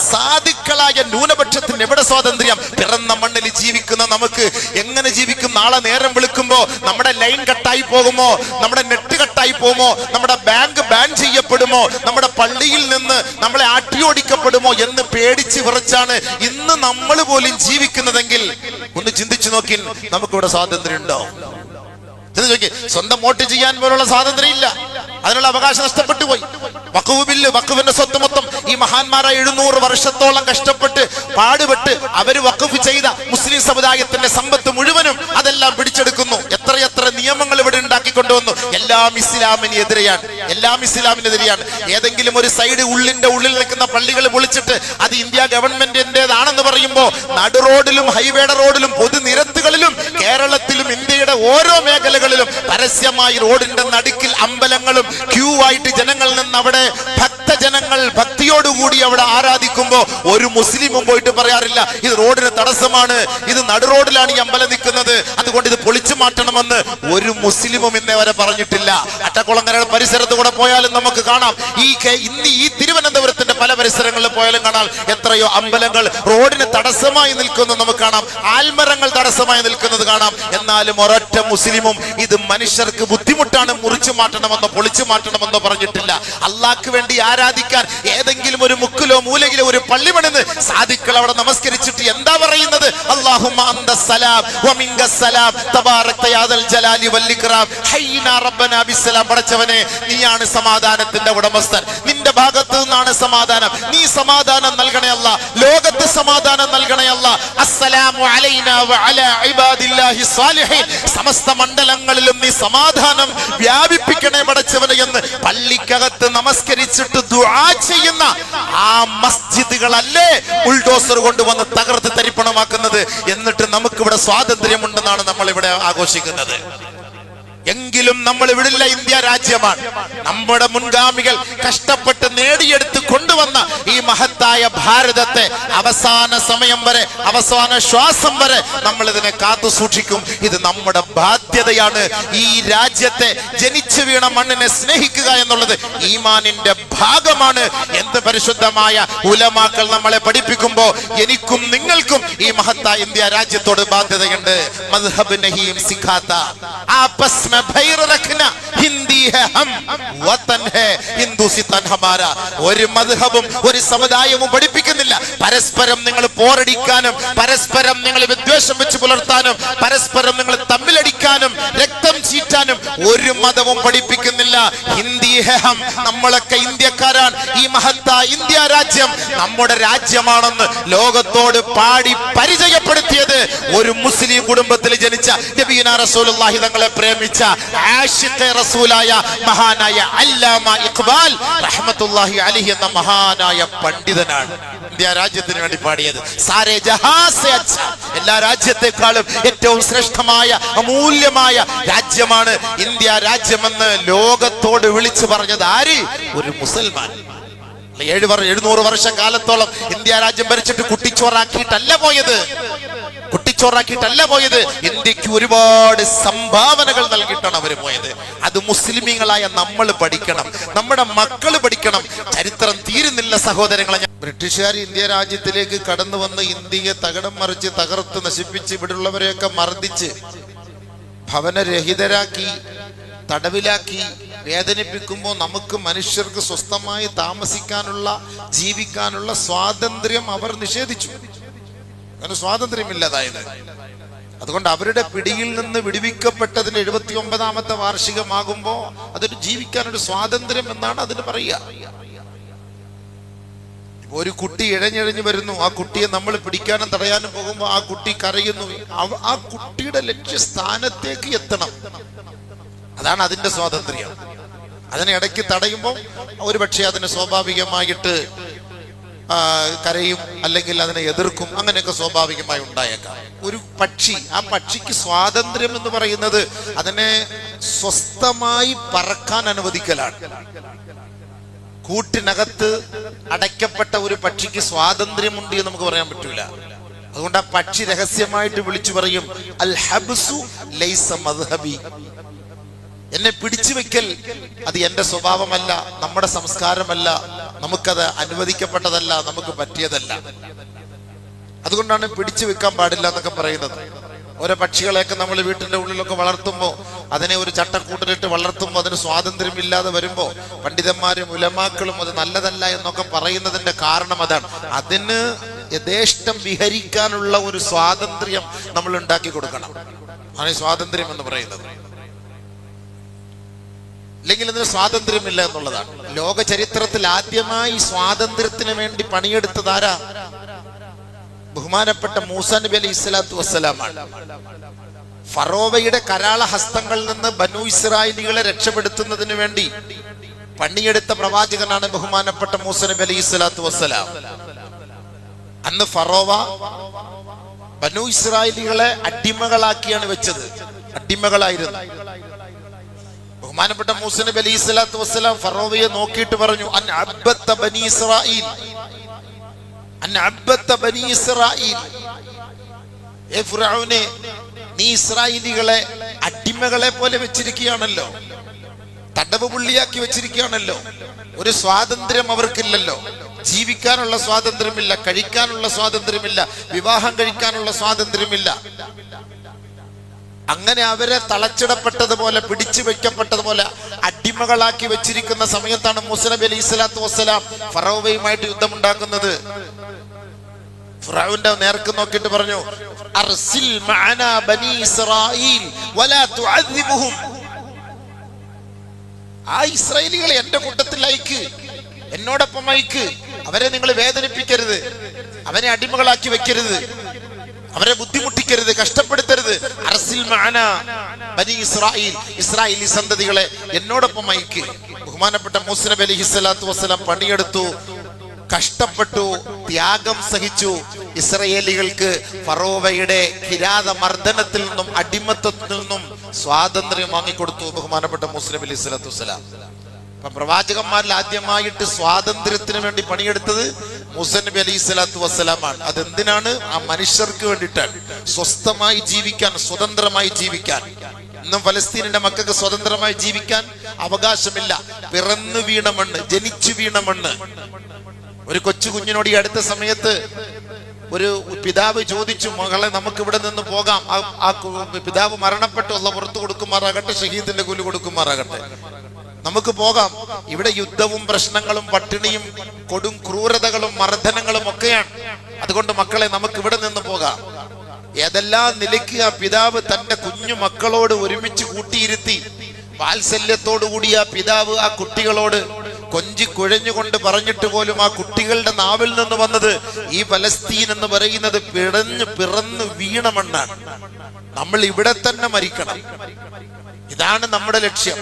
[SPEAKER 1] സാധുക്കളായ ന്യൂനപക്ഷത്തിന് എവിടെ സ്വാതന്ത്ര്യം? പിറന്ന മണ്ണിൽ ജീവിക്കുന്ന നമുക്ക് എങ്ങനെ ജീവിക്കും? നാളെ നേരം വിളിക്കുമ്പോ നമ്മുടെ ലൈൻ കട്ടായി പോകുമോ? നമ്മുടെ നെറ്റ് കട്ടായി പോകുമോ? നമ്മുടെ ബാങ്ക് ബാൻ ചെയ്യപ്പെടുമോ? നമ്മുടെ പള്ളിയിൽ നിന്ന് നമ്മളെ ആട്ടിയോടിക്കപ്പെടുമോ എന്ന് പേടിച്ച് വിറച്ചാണ് ഇന്ന് നമ്മൾ പോലും ജീവിക്കുന്നതെങ്കിൽ ഒന്ന് ചിന്തിച്ചു നോക്കി, നമുക്കിവിടെ സ്വാതന്ത്ര്യം ഉണ്ടോ? സ്വന്തം വോട്ട് ചെയ്യാൻ പോലുള്ള സ്വാതന്ത്ര്യം ഇല്ല, അതിനുള്ള അവകാശം നഷ്ടപ്പെട്ടു പോയി. വഖഫ് ബില്ല്, വഖഫിന്റെ സ്വത്ത് മൊത്തം ഈ മഹാന്മാരായ 700 വർഷത്തോളം കഷ്ടപ്പെട്ട് പാടുപെട്ട് അവര് വഖഫ് ചെയ്ത മുസ്ലിം സമുദായത്തിന്റെ സമ്പത്ത് മുഴുവനും അതെല്ലാം പിടിച്ചെടുക്കുന്നു. എത്രയെത്ര നിയമങ്ങൾ ഇവിടെ ഉണ്ടാക്കിക്കൊണ്ടുവന്നു. എല്ലാം ഇസ്ലാമിനെതിരെയാണ്, എല്ലാം ഇസ്ലാമിനെതിരെയാണ്. ഏതെങ്കിലും ഒരു സൈഡ് ഉള്ളിൽ നിൽക്കുന്ന പള്ളികൾ പൊളിച്ചിട്ട് അത് ഇന്ത്യ ഗവൺമെന്റിന്റേതാണെന്ന് പറയുമ്പോ നടു റോഡിലും ഹൈവേയുടെ റോഡിലും പൊതുനിരത്തുകളിലും കേരളത്തിലും ഇന്ത്യയുടെ ഓരോ മേഖലകളിലും പരസ്യമായി റോഡിന്റെ നടുക്കിൽ അമ്പലങ്ങളും ക്യൂ ആയിട്ട് ജനങ്ങളിൽ നിന്ന് അവിടെ ഭക്തജനങ്ങൾ ഭക്തിയോടുകൂടി അവിടെ ആരാധിക്കുമ്പോ ഒരു മുസ്ലിമും പോയിട്ട് പറയാറില്ല ഇത് റോഡിന് തടസ്സമാണ്, ഇത് നടു റോഡിലാണ് ഈ അമ്പലം നിൽക്കുന്നത്, അതുകൊണ്ട് ഇത് പൊളിച്ചു മാറ്റണമെന്ന് ഒരു മുസ്ലിമും ഇന്നേ വരെ പറഞ്ഞിട്ടില്ല. അട്ടക്കുളങ്ങര പരിസരത്ത് കൂടെ പോയാലും നമുക്ക് കാണാം, ഇന്ന് ഈ തിരുവനന്തപുരത്തിന്റെ പല പരിസരങ്ങളിൽ പോയാലും കാണാം എത്രയോ അമ്പലങ്ങൾ റോഡിന് തടസ്സമായി നിൽക്കുന്നത് നമുക്ക് കാണാം, ആൽമരങ്ങൾ തടസ്സമായി നിൽക്കുന്നത് കാണാം. എന്നാലും ഒരൊറ്റ മുസ്ലിമും ഇത് മനുഷ്യർക്ക് ബുദ്ധിമുട്ടാണ്, മുറിച്ചു മാറ്റണമെന്നോ പൊളിച്ചു മാറ്റണമെന്നോ പറഞ്ഞിട്ടില്ല. അള്ളാഹ്ക്ക് വേണ്ടി ആരാധിക്കാൻ ഏതെങ്കിലും ഒരു മുക്കിലോ മൂലയിലോ ഒരു പള്ളി പണിന്ന് സാദിക്കൾ അവിടെ നമസ്കരിച്ചിട്ട് എന്താ പറയുന്നത്? അല്ലാഹുമ്മ അന്തസ്സലാം വമിൻകസ്സലാം തബാറക്ത യാ ദൽ ജലാലി വൽ ഇക്റാം ഹയ്യിനാ റബ്ബനാ ബിസ്സലാം. പടച്ചവനെ നീയാണ് സമാധാനത്തിന്റെ ഉടമസ്ഥൻ, നിന്റെ ഭാഗത്തു നിന്നാണ് സമാധാനം, നീ സമാധാനം നൽകണേ അല്ലാ, ലോകത്ത് സമാധാനം നൽകണേ അല്ലാ. അസ്സലാമു അലൈനാ വഅലാ ഇബാദില്ലാഹി സ്വാലിഹീൻ, സമസ്ത മണ്ഡലങ്ങളിലും നീ സമാധാനം വ്യാപിപ്പിക്കണേ പടച്ചവനെ എന്ന് പള്ളിക്കകത്ത് നമസ്കരിച്ചിട്ട് ദുആ ചെയ്യുന്ന ആ മസ്ജിദുകളല്ലേ ബുൾഡോസർ കൊണ്ടുവന്ന് തകർത്ത് തരിപ്പണമാക്കുന്നത്. എന്നിട്ട് നമുക്കിവിടെ സ്വാതന്ത്ര്യമുണ്ടെന്നാണ് നമ്മൾ ഇവിടെ ആഘോഷിക്കുന്നത്. എങ്കിലും നമ്മൾ വിടില്ല, ഇന്ത്യ രാജ്യമാണ്. നമ്മുടെ മുൻഗാമികൾ കഷ്ടപ്പെട്ട് നേടിയെടുത്ത് കൊണ്ടുവന്ന ഈ മഹത്തായ ഭാരതത്തെ അവസാന സമയം വരെ, അവസാന ശ്വാസം വരെ നമ്മൾ ഇതിനെ കാത്തു സൂക്ഷിക്കും. ഇത് നമ്മുടെ ബാധ്യതയാണ്. ഈ രാജ്യത്തെ ജനിച്ചു വീണ മണ്ണിനെ സ്നേഹിക്കുക എന്നുള്ളത് ഈമാനിന്റെ ഭാഗമാണ്. എന്ത് പരിശുദ്ധമായ ഉലമാക്കൾ നമ്മളെ പഠിപ്പിക്കുമ്പോ എനിക്കും നിങ്ങൾക്കും ഈ മഹത്തായ ഇന്ത്യ രാജ്യത്തോട് ബാധ്യതയുണ്ട്. മദ്ഹബ് നഹീം സിഖാത്ത ആപസ് ഒരു മദ്ഹബും ഒരു സമുദായവും പഠിപ്പിക്കുന്നില്ല പരസ്പരം നിങ്ങൾ പോരടിക്കാനും, പരസ്പരം നിങ്ങൾ വിദ്വേഷം വെച്ച് പുലർത്താനും, പരസ്പരം നിങ്ങൾ തമ്മിലടിക്കാനും, രക്തം ചീറ്റാനും ഒരു മതവും പഠിപ്പിക്കുന്നില്ല. ഹിന്ദിഹം, നമ്മളൊക്കെ ഇന്ത്യക്കാരാണ്. ഈ മഹത്തായ ഇന്ത്യ രാജ്യം നമ്മുടെ രാജ്യമാണെന്ന് ലോകത്തോട് പാടി പരിചയപ്പെടുത്തിയത് ഒരു മുസ്ലിം കുടുംബത്തിൽ ജനിച്ച നബിയുനാ റസൂലുള്ളാഹി തങ്ങളെ പ്രേമിച്ച ആശിഖെ റസൂലായ മഹാനായ അല്ലാമ ഇഖ്ബാൽ റഹ്മത്തുള്ളാഹി അലൈഹി എന്ന മഹാനായ പണ്ഡിതനാണ് ഇന്ത്യ രാജ്യത്തിന് വേണ്ടി പാടിയത്. സാരേ ജഹാ സേ അച്ഛ, എല്ലാ രാജ്യത്തെക്കാളും ഏറ്റവും ശ്രേഷ്ഠമായ അമൂല്യമായ രാജ്യമാണ് ഇന്ത്യ രാജ്യമെന്ന് ലോകത്തോട് വിളിച്ചു പറഞ്ഞത് ആര്? ഒരു മുസൽമാൻ. 700 വർഷക്കാലത്തോളം ഇന്ത്യ രാജ്യം ഭരിച്ചിട്ട് കുട്ടിച്ചോറാക്കിയിട്ടല്ല പോയത്, കുട്ടിച്ചോറാക്കിയിട്ടല്ല പോയത്. ഇന്ത്യക്ക് ഒരുപാട് സംഭാവനകൾ നൽകിയിട്ടാണ് അവർ പോയത്. അത് മുസ്ലിമീങ്ങളായ നമ്മൾ പഠിക്കണം, നമ്മുടെ മക്കൾ പഠിക്കണം. ചരിത്രം തീരുന്നില്ല സഹോദരങ്ങളെ. ബ്രിട്ടീഷുകാർ ഇന്ത്യ രാജ്യത്തിലേക്ക് കടന്നു വന്ന് ഇന്ത്യയെ തകിടം മറിച്ച് തകർത്ത് നശിപ്പിച്ച് ഇവിടെയുള്ളവരെയൊക്കെ മർദ്ദിച്ച് ഭവനരഹിതരാക്കി, തടവിലാക്കി, വേദനിപ്പിക്കുമ്പോൾ നമുക്ക് മനുഷ്യർക്ക് സ്വസ്ഥമായി താമസിക്കാനുള്ള, ജീവിക്കാനുള്ള സ്വാതന്ത്ര്യം അവർ നിഷേധിച്ചു. അങ്ങനെ സ്വാതന്ത്ര്യമില്ലതായത്. അതുകൊണ്ട് അവരുടെ പിടിയിൽ നിന്ന് വിടുവിക്കപ്പെട്ടതിന് 79ാമത്തെ വാർഷികമാകുമ്പോൾ അതൊരു ജീവിക്കാനൊരു സ്വാതന്ത്ര്യം എന്നാണ് അതിന് പറയുക. ഒരു കുട്ടി ഇഴഞ്ഞിഴഞ്ഞു വരുന്നു, ആ കുട്ടിയെ നമ്മൾ പിടിക്കാനും തടയാനും പോകുമ്പോൾ ആ കുട്ടി കരയുന്നു. ആ കുട്ടിയുടെ ലക്ഷ്യസ്ഥാനത്തേക്ക് എത്തണം, അതാണ് അതിന്റെ സ്വാതന്ത്ര്യം. അതിനെ ഇടയ്ക്ക് തടയുമ്പോൾ ഒരു പക്ഷേ അതിന് സ്വാഭാവികമായിട്ട് കരയും, അല്ലെങ്കിൽ അതിനെ എതിർക്കും, അങ്ങനെയൊക്കെ സ്വാഭാവികമായി ഉണ്ടായേക്കാം. ഒരു പക്ഷി, ആ പക്ഷിക്ക് സ്വാതന്ത്ര്യം എന്ന് പറയുന്നത് അതിനെ സ്വസ്ഥമായി പറക്കാൻ അനുവദിക്കലാണ്. കൂട്ടിനകത്ത് അടയ്ക്കപ്പെട്ട ഒരു പക്ഷിക്ക് സ്വാതന്ത്ര്യമുണ്ട് എന്ന് നമുക്ക് പറയാൻ പറ്റൂല. അതുകൊണ്ട് ആ പക്ഷി രഹസ്യമായിട്ട് വിളിച്ചു പറയും, അൽ ഹബ്സു ലൈസ മദ്ഹബി, എന്നെ പിടിച്ചു വെക്കൽ അത് എന്റെ സ്വഭാവമല്ല, നമ്മുടെ സംസ്കാരമല്ല, നമുക്കത് അനുവദിക്കപ്പെട്ടതല്ല, നമുക്ക് പറ്റിയതല്ല. അതുകൊണ്ടാണ് പിടിച്ചു വെക്കാൻ പാടില്ല എന്നൊക്കെ പറയുന്നത്. ഓരോ പക്ഷികളെയൊക്കെ നമ്മൾ വീട്ടിന്റെ ഉള്ളിലൊക്കെ വളർത്തുമ്പോൾ, അതിനെ ഒരു ചട്ടക്കൂട്ടിലിട്ട് വളർത്തുമ്പോൾ അതിന് സ്വാതന്ത്ര്യമില്ലാതെ വരുമ്പോൾ പണ്ഡിതന്മാരും ഉലമാക്കളും അത് നല്ലതല്ല എന്നൊക്കെ പറയുന്നതിന്റെ കാരണം അതാണ്. അതിന് യഥേഷ്ടം വിഹരിക്കാനുള്ള ഒരു സ്വാതന്ത്ര്യം നമ്മൾ ഉണ്ടാക്കി കൊടുക്കണം. ആണ് സ്വാതന്ത്ര്യം എന്ന് പറയുന്നത്. അല്ലെങ്കിൽ അതിന് സ്വാതന്ത്ര്യമില്ല എന്നുള്ളതാണ്. ലോക ചരിത്രത്തിൽ ആദ്യമായി സ്വാതന്ത്ര്യത്തിന് വേണ്ടി പണിയെടുത്തതാരാ? ബഹുമാനപ്പെട്ട മൂസാ നബി അലൈഹി സ്വലാത്തു വസ്സലാമാണ്. ഫറോവയുടെ കരാള ഹസ്തങ്ങളിൽ നിന്ന് ബനു ഇസ്രായേലികളെ രക്ഷപ്പെടുത്തുന്നതിന് വേണ്ടി പണിയെടുത്ത പ്രവാചകനാണ് ബഹുമാനപ്പെട്ട മൂസാ നബി അലൈഹി സ്വലാത്തു വസ്സലാം. അന്ന് ഫറോവ ബനു ഇസ്രായേലികളെ അടിമകളാക്കിയാണ് വെച്ചത്, അടിമകളായിരുന്നു. ബഹുമാനപ്പെട്ട മൂസാ നബി അലൈഹി സ്വലാത്തു വസ്സലാം ഫറോവയെ നോക്കിയിട്ട് പറഞ്ഞു, അൻ അബ്ബത്ത ബനി ഇസ്രായീൽ, അൻ അബ്ബത്ത ബനി ഇസ്രായീൽ, ഏ ഫിറഔനെ, നീ ഇസ്രായേലികളെ അടിമകളെ പോലെ വെച്ചിരിക്കുകയാണല്ലോ, തടവ് പുള്ളിയാക്കി വെച്ചിരിക്കുകയാണല്ലോ. ഒരു സ്വാതന്ത്ര്യം അവർക്കില്ലല്ലോ. ജീവിക്കാനുള്ള സ്വാതന്ത്ര്യമില്ല, കഴിക്കാനുള്ള സ്വാതന്ത്ര്യമില്ല, വിവാഹം കഴിക്കാനുള്ള സ്വാതന്ത്ര്യമില്ല. അങ്ങനെ അവരെ തളച്ചിടപ്പെട്ടതുപോലെ, പിടിച്ചു വെക്കപ്പെട്ടതുപോലെ അടിമകളാക്കി വെച്ചിരിക്കുന്ന സമയത്താണ് മൂസാ നബി അലൈഹി സ്വലാത്തു വസ്സലാം ഫറോവയുമായിട്ട് യുദ്ധമുണ്ടാക്കുന്നത്. ഫിറഔന്റെ നേർക്ക് നോക്കിയിട്ട് പറഞ്ഞു, അർസിൽ മഅനാ ബനി ഇസ്രായീൽ വലാ തുഅദ്ദിബുഹും, ആ ഇസ്രായേലികളെ എന്റെ കൂട്ടത്തിൽ അയക്ക്, എന്നോടൊപ്പം അയക്ക്. അവരെ നിങ്ങൾ വേദനിപ്പിക്കരുത്, അവരെ അടിമകളാക്കി വെക്കരുത്, അവരെ ബുദ്ധിമുട്ടിക്കരുത്, കഷ്ടപ്പെടുത്തരുത്. അർസിൽ മഅനാ ബനി ഇസ്രായീൽ, ഇസ്രായേലി സന്തതികളെ എന്നോടൊപ്പം അയക്ക്. ബഹുമാനപ്പെട്ട മൂസാ നബി അലൈഹി സ്വലാത്തു വസ്സലാം പണിയെടുത്തു, കഷ്ടപ്പെട്ടു, ത്യാഗം സഹിച്ചു. ഇസ്രായേലികൾക്ക് ഫറോവയുടെ കിരാത മർദ്ദനത്തിൽ നിന്നും അടിമത്തത്തിൽ നിന്നും സ്വാതന്ത്ര്യം വാങ്ങിക്കൊടുത്തു ബഹുമാനപ്പെട്ട മൂസാ നബി അലൈഹി സ്വലാത്തു വസ്സലാം. പ്രവാചകന്മാരിൽ ആദ്യമായിട്ട് സ്വാതന്ത്ര്യത്തിന് വേണ്ടി പണിയെടുത്തത് മൂസാ നബി അലൈഹി സ്വലാത്തു വസ്സലാമാണ്. അതെന്തിനാണ്? ആ മനുഷ്യർക്ക് വേണ്ടിയിട്ടാണ്, സ്വസ്ഥമായി ജീവിക്കാൻ, സ്വതന്ത്രമായി ജീവിക്കാൻ. ഇന്നും ഫലസ്തീനിന്റെ മക്കൾക്ക് സ്വതന്ത്രമായി ജീവിക്കാൻ അവകാശമില്ല. പിറന്നു വീണ മണ്ണ്, ജനിച്ചു വീണ മണ്ണ്. ഒരു കൊച്ചു കുഞ്ഞിനോട് ഈ അടുത്ത സമയത്ത് ഒരു പിതാവ് ചോദിച്ചു, മകളെ നമുക്ക് ഇവിടെ നിന്ന് പോകാം. ആ പിതാവ് മരണപ്പെട്ടു, അല്ലാഹു പുറത്തു കൊടുക്കുമാറാകട്ടെ, ഷഹീദിന്റെ കൂലി കൊടുക്കുമാറാകട്ടെ. നമുക്ക് പോകാം, ഇവിടെ യുദ്ധവും പ്രശ്നങ്ങളും പട്ടിണിയും കൊടും ക്രൂരതകളും മർദ്ദനങ്ങളും ഒക്കെയാണ്. അതുകൊണ്ട് മക്കളെ നമുക്ക് ഇവിടെ നിന്ന് പോകാം. ഏതെല്ലാം നിലയ്ക്ക് ആ പിതാവ് തന്റെ കുഞ്ഞു മക്കളോട് ഒരുമിച്ച് കൂട്ടിയിരുത്തി, വാത്സല്യത്തോടുകൂടി ആ പിതാവ് ആ കുട്ടികളോട് കൊഞ്ചി കുഴഞ്ഞുകൊണ്ട് പറഞ്ഞിട്ട് പോലും ആ കുട്ടികളുടെ നാവിൽ നിന്ന് വന്നത് ഈ ഫലസ്തീൻ എന്ന് പറയുന്നത് പിറന്നു വീണ മണ്ണാണ്, നമ്മൾ ഇവിടെ തന്നെ മരിക്കണം, ഇതാണ് നമ്മുടെ ലക്ഷ്യം,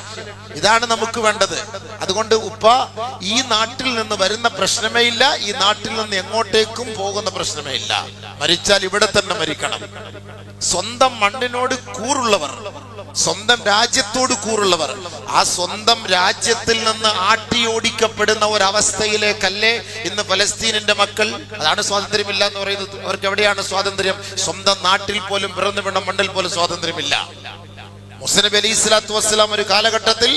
[SPEAKER 1] ഇതാണ് നമുക്ക് വേണ്ടത്. അതുകൊണ്ട് ഉപ്പ, ഈ നാട്ടിൽ നിന്ന് വരുന്ന പ്രശ്നമേ ഇല്ല, ഈ നാട്ടിൽ നിന്ന് എങ്ങോട്ടേക്കും പോകുന്ന പ്രശ്നമേ ഇല്ല, മരിച്ചാൽ ഇവിടെ തന്നെ മരിക്കണം. സ്വന്തം മണ്ണിനോട് കൂറുള്ളവർ, സ്വന്തം രാജ്യത്തോട് കൂറുള്ളവർ, ആ സ്വന്തം രാജ്യത്തിൽ നിന്ന് ആട്ടിയോടിക്കപ്പെടുന്ന ഒരവസ്ഥയിലേക്കല്ലേ ഇന്ന് ഫലസ്തീനിന്റെ മക്കൾ. അതാണ് സ്വാതന്ത്ര്യമില്ല എന്ന് പറയുന്നത്. അവർക്ക് എവിടെയാണ് സ്വാതന്ത്ര്യം? സ്വന്തം നാട്ടിൽ പോലും പിറന്നു വീണ മണ്ണിൽ പോലും സ്വാതന്ത്ര്യമില്ല. മൂസാ നബി അലൈഹി സ്വലാത്തു വസ്സലാം ഒരു കാലഘട്ടത്തിൽ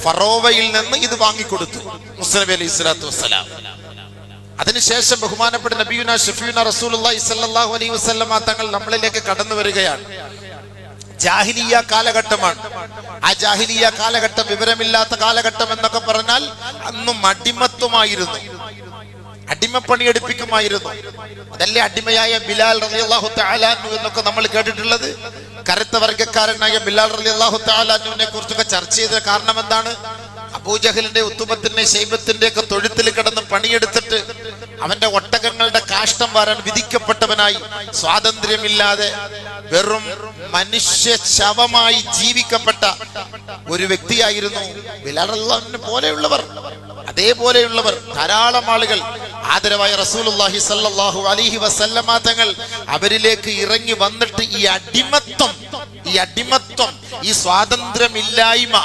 [SPEAKER 1] ഫറോവയിൽ നിന്ന് ഇത് വാങ്ങിക്കൊടുത്തു, മൂസാ നബി അലൈഹി സ്വലാത്തു വസ്സലാം. അതിനുശേഷം ബഹുമാനപ്പെട്ട നബിയുന ഷഫീഉന റസൂലുള്ളാഹി സ്വല്ലല്ലാഹു അലൈഹി വസല്ലമ തങ്ങൾ നമ്മളിലേക്ക് കടന്നു വരികയാണ്. ജാഹിലിയ കാലഘട്ടമാണ്. ആ ജാഹിലിയ കാലഘട്ടം വിവരമില്ലാത്ത കാലഘട്ടം എന്നൊക്കെ പറഞ്ഞാൽ അന്നും അടിമത്വമായിരുന്നു, അടിമപ്പണി എടുപ്പിക്കുമായിരുന്നു. അതല്ലേ അടിമയായ ബിലാൽ റളിയല്ലാഹു തആല അൻഹു എന്നൊക്കെ നമ്മൾ കേട്ടിട്ടുള്ളത്. കറുത്ത വർഗ്ഗക്കാരനായ ബിലാൽ റളിയല്ലാഹു തആല അൻഹുവിനെ കുറിച്ചൊക്കെ ചർച്ച ചെയ്ത കാരണം എന്താണ്? അബൂജഹലിന്റെ ഉത്തുബത്തിന്റെ ശൈബത്തിന്റെ ഒക്കെ തൊഴുത്തിൽ കിടന്ന് പണിയെടുത്തിട്ട് അവന്റെ ഒട്ടകങ്ങളുടെ കാഷ്ടം വാരാൻ വിധിക്കപ്പെട്ടവനായി സ്വാതന്ത്ര്യമില്ലാതെ വെറും മനുഷ്യ ശവമായി ജീവിക്കപ്പെട്ട ഒരു വ്യക്തിയായിരുന്നു ബിലാൽ റളിയല്ലാഹു അൻഹു പോലെയുള്ളവർ. അതേപോലെയുള്ളവർ ധാരാളം ആളുകൾ ആദരവായ റസൂലുള്ളാഹി സ്വല്ലല്ലാഹു അലൈഹി വസല്ലമ തങ്ങൾ അവരിലേക്ക് ഇറങ്ങി വന്നിട്ട് ഈ അടിമത്വം, ഈ സ്വാതന്ത്ര്യമില്ലായ്മ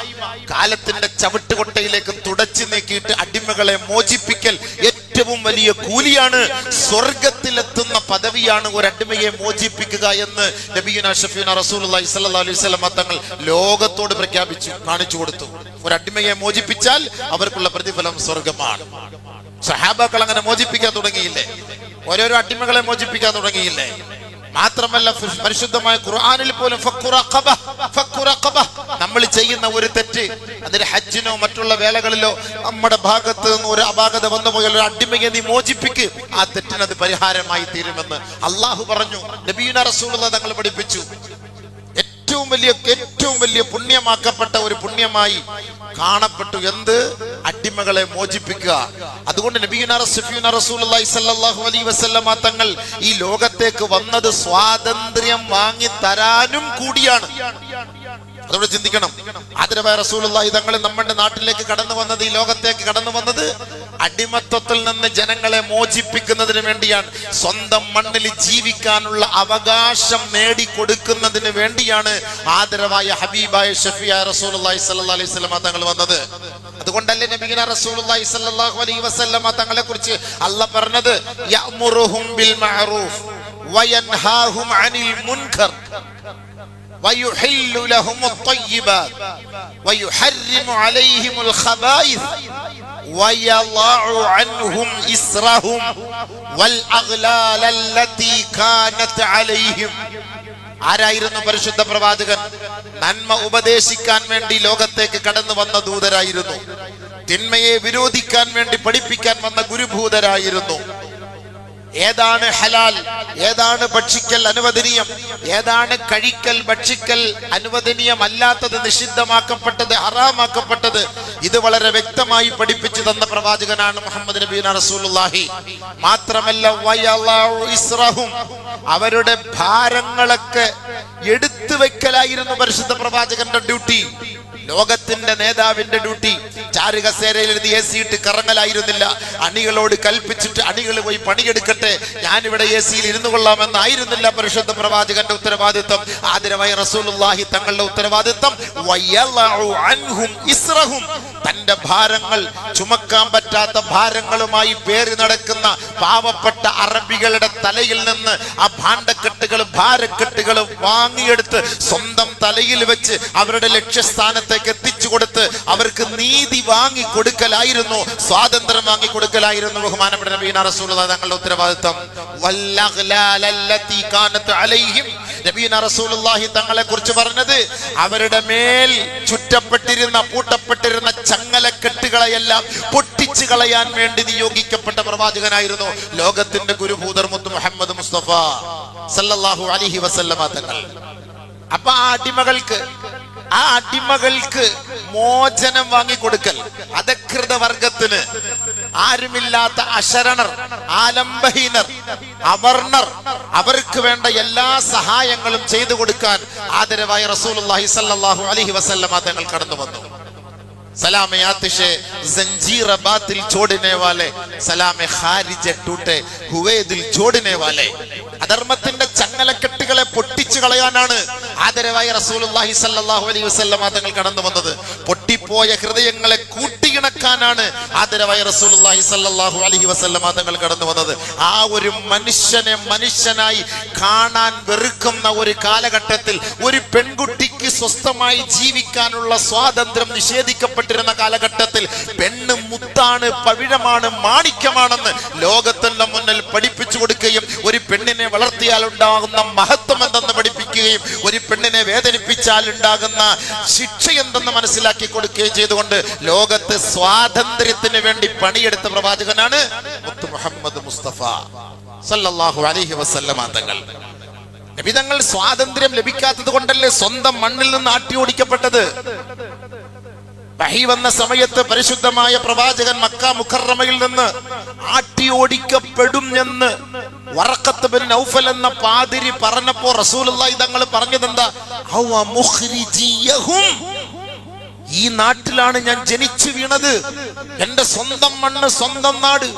[SPEAKER 1] കാലത്തിന്റെ ചവിട്ടുകൊട്ടയിലേക്ക് തുടച്ചു നീക്കിയിട്ട് അടിമകളെ മോചിപ്പിക്കൽ ഏറ്റവും വലിയ കൂലിയാണ്, സ്വർഗത്തിലെത്തുന്ന പദവിയാണ് ഒരു അടിമയെ മോചിപ്പിക്കുക എന്ന് നബിയുനാ ഷഫീഉനാ റസൂലുള്ളാഹി സ്വല്ലല്ലാഹു അലൈഹി വസല്ലമ തങ്ങൾ ലോകത്തോട് പ്രഖ്യാപിച്ചു, കാണിച്ചു കൊടുത്തു. ഒരു അടിമയെ മോചിപ്പിച്ചാൽ അവർക്കുള്ള പ്രതിഫലം സ്വർഗമാണ്. സഹാബാക്കൾ അങ്ങനെ മോചിപ്പിക്കാൻ തുടങ്ങിയില്ലേ? ഓരോരോ അടിമകളെ മോചിപ്പിക്കാൻ തുടങ്ങിയില്ലേ? മാത്രമല്ല പരിശുദ്ധമായ ഖുർആനിൽ പോലും നമ്മൾ ചെയ്യുന്ന ഒരു തെറ്റ്, അതിന് ഹജ്ജിനോ മറ്റുള്ള വേളകളിലോ നമ്മുടെ ഭാഗത്ത് നിന്ന് ഒരു അപാകത വന്നു പോയാൽ ഒരു അടിമയെ നീ മോചിപ്പിക്ക്, ആ തെറ്റിന് അത് പരിഹാരമായി തീരുമെന്ന് അള്ളാഹു പറഞ്ഞു, നബിയുനാ റസൂലുള്ളാഹി തങ്ങൾ പഠിപ്പിച്ചു. ഏറ്റവും വലിയ പുണ്യമാക്കപ്പെട്ട ഒരു പുണ്യമായി കാണപ്പെട്ടു എന്ത്? അടിമകളെ മോചിപ്പിക്കുക. അതുകൊണ്ട് നബിയുനാ റസൂലുള്ളാഹി സ്വല്ലല്ലാഹു അലൈഹി വസല്ലമ തങ്ങൾ ഈ ലോകത്തേക്ക് വന്നത് സ്വാതന്ത്ര്യം വാങ്ങി തരാനും കൂടിയാണ്. അതോടെ ചിന്തിക്കണം. ആദരവായ റസൂലുള്ളാഹി തങ്ങൾ നമ്മുടെ നാട്ടിലേക്ക് കടന്നു വന്നത്, ഈ ലോകത്തേക്ക് കടന്നു വന്നത് അടിമത്വത്തിൽ നിന്ന് ജനങ്ങളെ മോചിപ്പിക്കുന്നതിന് വേണ്ടിയാണ്. സ്വന്തം മണ്ണിൽ ജീവിക്കാനുള്ള അവകാശം നേടിക്കൊടുക്കുന്നതിന് വേണ്ടിയാണ് ആദരവായ ഹബീബായ ഷഫീആയ റസൂലുള്ളാഹി സ്വല്ലല്ലാഹു അലൈഹി വസല്ലമ തങ്ങൾ വന്നത്. അതുകൊണ്ടല്ലേ നബിയുനാ റസൂലുള്ളാഹി സ്വല്ലല്ലാഹു അലൈഹി വസല്ലമ തങ്ങളെ കുറിച്ച് അല്ലാഹ് പറഞ്ഞത് യഅ്മുറുഹും ബിൽ മഅറൂഫ് വയൻഹാഹും അനിൽ മുൻകർ ويحل لهم الطيبات ويحرم عليهم الخبائث ويضع عنهم إسرهم والأغلال التي كانت عليهم. ആരായിരുന്നു പരിശുദ്ധ പ്രവാചകൻ? നന്മ ഉപദേശിക്കാൻ വേണ്ടി ലോകത്തേക്ക് കടന്നു വന്ന ദൂതരായിരുന്നു. തിന്മയെ വിരോധിക്കാൻ വേണ്ടി പഠിപ്പിക്കാൻ വന്ന ഗുരുഭൂതരായിരുന്നു. ഏതാണ് ഹലാൽ, ഏതാണ് ഭക്ഷിക്കൽ അനുവദനീയം, ഏതാണ് കഴിക്കൽ ഭക്ഷിക്കൽ അനുവദനീയമല്ലാത്തത്, നിഷിദ്ധമാക്കപ്പെട്ടത്, ഹറാമാക്കപ്പെട്ടത്, ഇത് വളരെ വ്യക്തമായി പഠിപ്പിച്ചു തന്ന പ്രവാചകനാണ് മുഹമ്മദ് നബിയുനാ റസൂലുള്ളാഹി. മാത്രമല്ല വയളഉ ഇസ്റഹും, അവരുടെ ഭാരങ്ങളൊക്കെ എടുത്തു വെക്കലായിരുന്നു പരിശുദ്ധ പ്രവാചകന്റെ ഡ്യൂട്ടി. ലോകത്തിന്റെ നേതാവിന്റെ ഡ്യൂട്ടി ചാരുകസേരയിൽ ഇരുന്ന് AC ഇട്ട് കറങ്ങലായിരുന്നില്ല. അണികളോട് കൽപ്പിച്ചിട്ട് അണികൾ പോയി പണിയെടുക്കട്ടെ, ഞാനിവിടെ AC ഇരുന്നു കൊള്ളാമെന്നായിരുന്നില്ല പരിശുദ്ധ പ്രവാചകന്റെ ഉത്തരവാദിത്വം. ആദരവായ റസൂലുള്ളാഹി തങ്ങളുടെ ഉത്തരവാദിത്വം വയളഉ അൻഹും ഇസ്റഹും, തന്റെ ഭാരങ്ങൾ, ചുമക്കാൻ പറ്റാത്ത ഭാരങ്ങളുമായി പേറി നടക്കുന്ന പാവപ്പെട്ട അറബികളുടെ തലയിൽ നിന്ന് ആ ഭാണ്ഡക്കെട്ടുകൾ, ഭാരക്കെട്ടുകൾ വാങ്ങിയെടുത്ത് സ്വന്തം തലയിൽ വെച്ച് അവരുടെ ലക്ഷ്യസ്ഥാനത്തേക്ക് എത്തിച്ചു കൊടുത്ത് അവർക്ക് നീതി വാങ്ങി കൊടുക്കലായിരുന്നു, സ്വാതന്ത്ര്യം വാങ്ങി കൊടുക്കലായിരുന്നു ബഹുമാനപ്പെട്ട നബിയുനാ റസൂലുള്ളാഹി തങ്ങളുടെ ഉത്തരവാദിത്വം. വല്ലഗ്ലാലല്ലതി കാനത് അലൈഹിം, നബിയുനാ റസൂലുള്ളാഹി തങ്ങളെ കുറിച്ച് പറഞ്ഞത് അവരുടെ മേൽ ചുറ്റപ്പെട്ടിരുന്ന, പൂട്ടപ്പെട്ടിരുന്ന ചങ്ങലക്കെട്ടുകളെയെല്ലാം പൊട്ടിച്ചു കളയാൻ വേണ്ടി നിയോഗിക്കപ്പെട്ട പ്രവാചകനായിരുന്നു ലോകത്തിന്റെ ഗുരുഭൂതർ മുത്ത് മുഹമ്മദ് മുസ്തഫ സല്ലല്ലാഹു അലൈഹി വസല്ലമ തങ്ങൾ. അപ്പൊ ആ അടിമകൾക്ക് മോചനം വാങ്ങിക്കൊടുക്കൽ, അധകൃത വർഗത്തിന്, ആരുമില്ലാത്ത അശരണർ, ആലംബഹീനർ, അവർണർ, അവർക്ക് വേണ്ട എല്ലാ സഹായങ്ങളും ചെയ്തു കൊടുക്കാൻ ആദരവായ റസൂലുള്ളാഹി സ്വല്ലല്ലാഹു അലൈഹി വസല്ലമ തങ്ങൾ കടന്നു വന്നു. സലാമെ ആതിഷെ ജंजीर बातिल छोड़ने वाले, സലാമെ ഖാരിജ ടൂട്ടെ ഹുവേ ദിൽ ചോड़ने वाले. അധർമ്മത്തിന്റെ ചങ്ങലക്കെട്ടുകളെ പൊട്ടിച്ചു കളയാനാണ് ആദരവായ റസൂലുള്ളാഹി സ്വല്ലല്ലാഹു അലൈഹി വസല്ലമ തങ്ങൾ കടന്നു വന്നത്. പൊട്ടിപ്പോയ ഹൃദയങ്ങളെ കൂട്ടിയിണക്കാനാണ് ആദരവായ റസൂലുള്ളാഹി സ്വല്ലല്ലാഹു അലൈഹി വസല്ലമ തങ്ങൾ കടന്നു വന്നത്. ആ ഒരു മനുഷ്യനെ മനുഷ്യനായി കാണാൻ വെറുക്കുന്ന ഒരു കാലഘട്ടത്തിൽ, ഒരു പെൺകുട്ടിക്ക് സ്വസ്ഥമായി ജീവിക്കാനുള്ള സ്വാതന്ത്ര്യം നിഷേധിക്കപ്പെട്ടിരുന്ന കാലഘട്ടത്തിൽ, പെണ്ണ് മുത്താണ്, പവിഴമാണ്, മാണിക്യമാണെന്ന് ലോകത്തിന്റെ മുന്നിൽ പഠിപ്പിച്ചു കൊടുക്കുകയും ഒരു പെണ്ണിനെ വളർത്തിയാൽ ഉണ്ടാകുന്ന മഹത്വം എന്തെന്ന് പഠിപ്പിക്കുകയും വഹിക്കുകയും ഒരു പെണ്ണിനെ വേദനിപ്പിച്ചാൽ ഉണ്ടാകുന്ന ശിക്ഷ എന്തെന്ന് മനസ്സിലാക്കി കൊടുക്കുകയും ചെയ്തുകൊണ്ട് ലോകത്ത് സ്വാതന്ത്ര്യത്തിന് വേണ്ടി പണിയെടുത്ത പ്രവാചകനാണ് മുത്ത് മുഹമ്മദ് മുസ്തഫ സല്ലല്ലാഹു അലൈഹി വസല്ലമ തങ്ങൾ. നബി തങ്ങൾ സ്വാതന്ത്ര്യം ലഭിക്കാത്തത് കൊണ്ടല്ലേ സ്വന്തം മണ്ണിൽ നിന്ന് ആട്ടിയോടിക്കപ്പെട്ടത്. വഹി വന്ന സമയത്ത് പരിശുദ്ധമായ പ്രവാചകൻ മക്ക മുഖറമയിൽ നിന്ന് ആട്ടിയോടിക്കപ്പെടും എന്ന് വറഖത്ത് ബിൻ നൗഫൽ എന്ന പാതിരി പറഞ്ഞപ്പോ റസൂലുള്ളാഹി തങ്ങൾ പറഞ്ഞതെന്താ? ഹവ മുഖ്രിജിയഹും, ഈ നാട്ടിലാണ് ഞാൻ ജനിച്ചു വീണത്, എന്റെ സ്വന്തം മണ്ണ്, സ്വന്തം നാട്,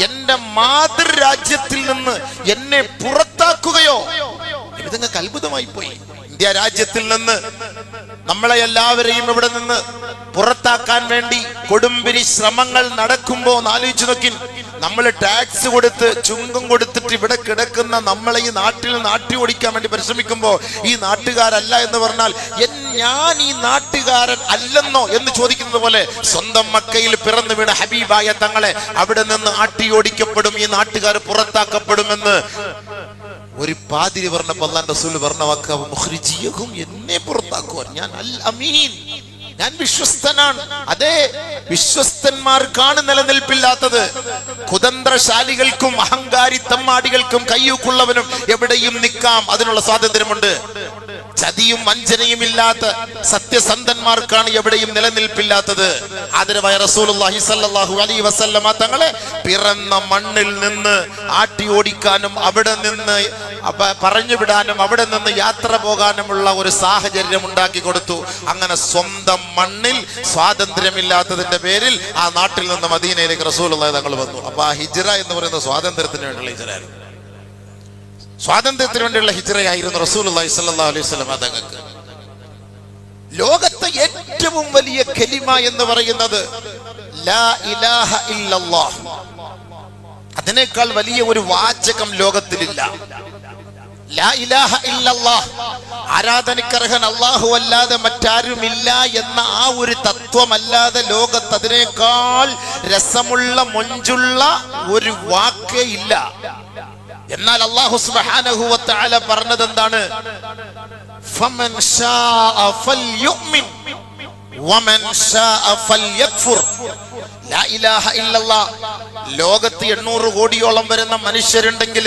[SPEAKER 1] എന്റെ മാതൃരാജ്യത്തിൽ നിന്ന് എന്നെ പുറത്താക്കുകയോ? ഇതങ്ങൾക്ക് അത്ഭുതമായി പോയി. ഇന്ത്യ രാജ്യത്തിൽ നിന്ന് നമ്മളെ എല്ലാവരെയും ഇവിടെ നിന്ന് പുറത്താക്കാൻ വേണ്ടി കൊടുമ്പിരി ശ്രമങ്ങൾ നടക്കുമ്പോ ആലോചിച്ചു നോക്കി. നമ്മൾ ടാക്സ് കൊടുത്ത് ചുങ്കം കൊടുത്തിട്ട് ഇവിടെ കിടക്കുന്ന നമ്മളെ ഈ നാട്ടിൽ നാട്ടി ഓടിക്കാൻ വേണ്ടി പരിശ്രമിക്കുമ്പോ ഈ നാട്ടുകാരല്ല എന്ന് പറഞ്ഞാൽ ഞാൻ ഈ നാട്ടുകാരൻ അല്ലെന്നോ എന്ന് ചോദിക്കുന്നത് പോലെ സ്വന്തം മക്കയിൽ പിറന്നു വീണ ഹബീബായ തങ്ങളെ അവിടെ നിന്ന് ആട്ടിയോടിക്കപ്പെടും, ഈ നാട്ടുകാർ പുറത്താക്കപ്പെടുമെന്ന് ഒരു പാതിരി പറഞ്ഞപ്പോ അല്ലാഹുവിന്റെ റസൂൽ പറഞ്ഞ വാക്ക് മുഖ്രിജിയഹും, എന്നെ പുറത്താക്കുവാൻ, ഞാൻ അൽ അമീൻ, ഞാൻ വിശ്വസ്തനാണ്. അതേ, വിശ്വസ്തന്മാർക്കാണ് നിലനിൽപ്പില്ലാത്തത്. കുതന്ത്രശാലികൾക്കും അഹങ്കാരി തമ്മാടികൾക്കും കയ്യൂക്കുള്ളവനും എവിടെയും നിൽക്കാം, അതിനുള്ള സ്വാതന്ത്ര്യമുണ്ട്. ചതിയും വഞ്ചനയും ഇല്ലാത്ത സത്യസന്ധന്മാർക്കാണ് എവിടെയും നിലനിൽപ്പില്ലാത്തത്. ആദരവായ റസൂലുള്ളാഹി സ്വല്ലല്ലാഹു അലൈഹി വസല്ലമ തങ്ങളെ പിറന്ന മണ്ണിൽ നിന്ന് ആട്ടി ഓടിക്കാനും അവിടെ നിന്ന് പറഞ്ഞു വിടാനും അവിടെ നിന്ന് യാത്ര പോകാനുമുള്ള ഒരു സാഹചര്യം ഉണ്ടാക്കി കൊടുത്തു. അങ്ങനെ സ്വന്തം മണ്ണിൽ സ്വാതന്ത്ര്യമില്ലാത്തതിന്റെ പേരിൽ ആ നാട്ടിൽ നിന്ന് മദീനയിലേക്ക് റസൂലുള്ളാഹി തങ്ങൾ വന്നു. അപ്പൊ ആ ഹിജ്റ എന്ന് പറയുന്നത് സ്വാതന്ത്ര്യത്തിന് വേണ്ടിയുള്ള ഹിജ്റയായിരുന്നു. സ്വാതന്ത്ര്യത്തിന് വേണ്ടിയുള്ള ഹിജ്റയായിരുന്നു റസൂലുള്ളാഹി സ്വല്ലല്ലാഹു അലൈഹി വസല്ലം തങ്ങൾക്ക്. ലോകത്തെ ഏറ്റവും വലിയ കലിമ എന്ന് പറയുന്നത് ലാ ഇലാഹ ഇല്ലല്ലാഹ്. അതിനേക്കാൾ വലിയ ഒരു വാചകം ലോകത്തിലില്ല. ലാ ഇലാഹ ഇല്ലല്ലാഹ്, ആരാധനക്കർഹൻ അല്ലാഹു അല്ലാതെ മറ്റാരുമില്ല എന്ന ആ ഒരു തത്വമല്ലാതെ ലോകത്ത് അതിനേക്കാൾ രസമുള്ള മൊഞ്ചുള്ള ഒരു വാക്കേ ഇല്ല. എന്നാൽ അല്ലാഹു സുബ്ഹാനഹു വ തആല പറഞ്ഞത് എന്താണ്? ഫമൻ ശാഅ ഫൽയുമിൻ വമൻ ശാഅ ഫൽയക്ഫുർ. ലാ ഇലാഹ ഇല്ലല്ലാഹ്. ലോകത്ത് 800 കോടിയോളം വരുന്ന മനുഷ്യരുണ്ടെങ്കിൽ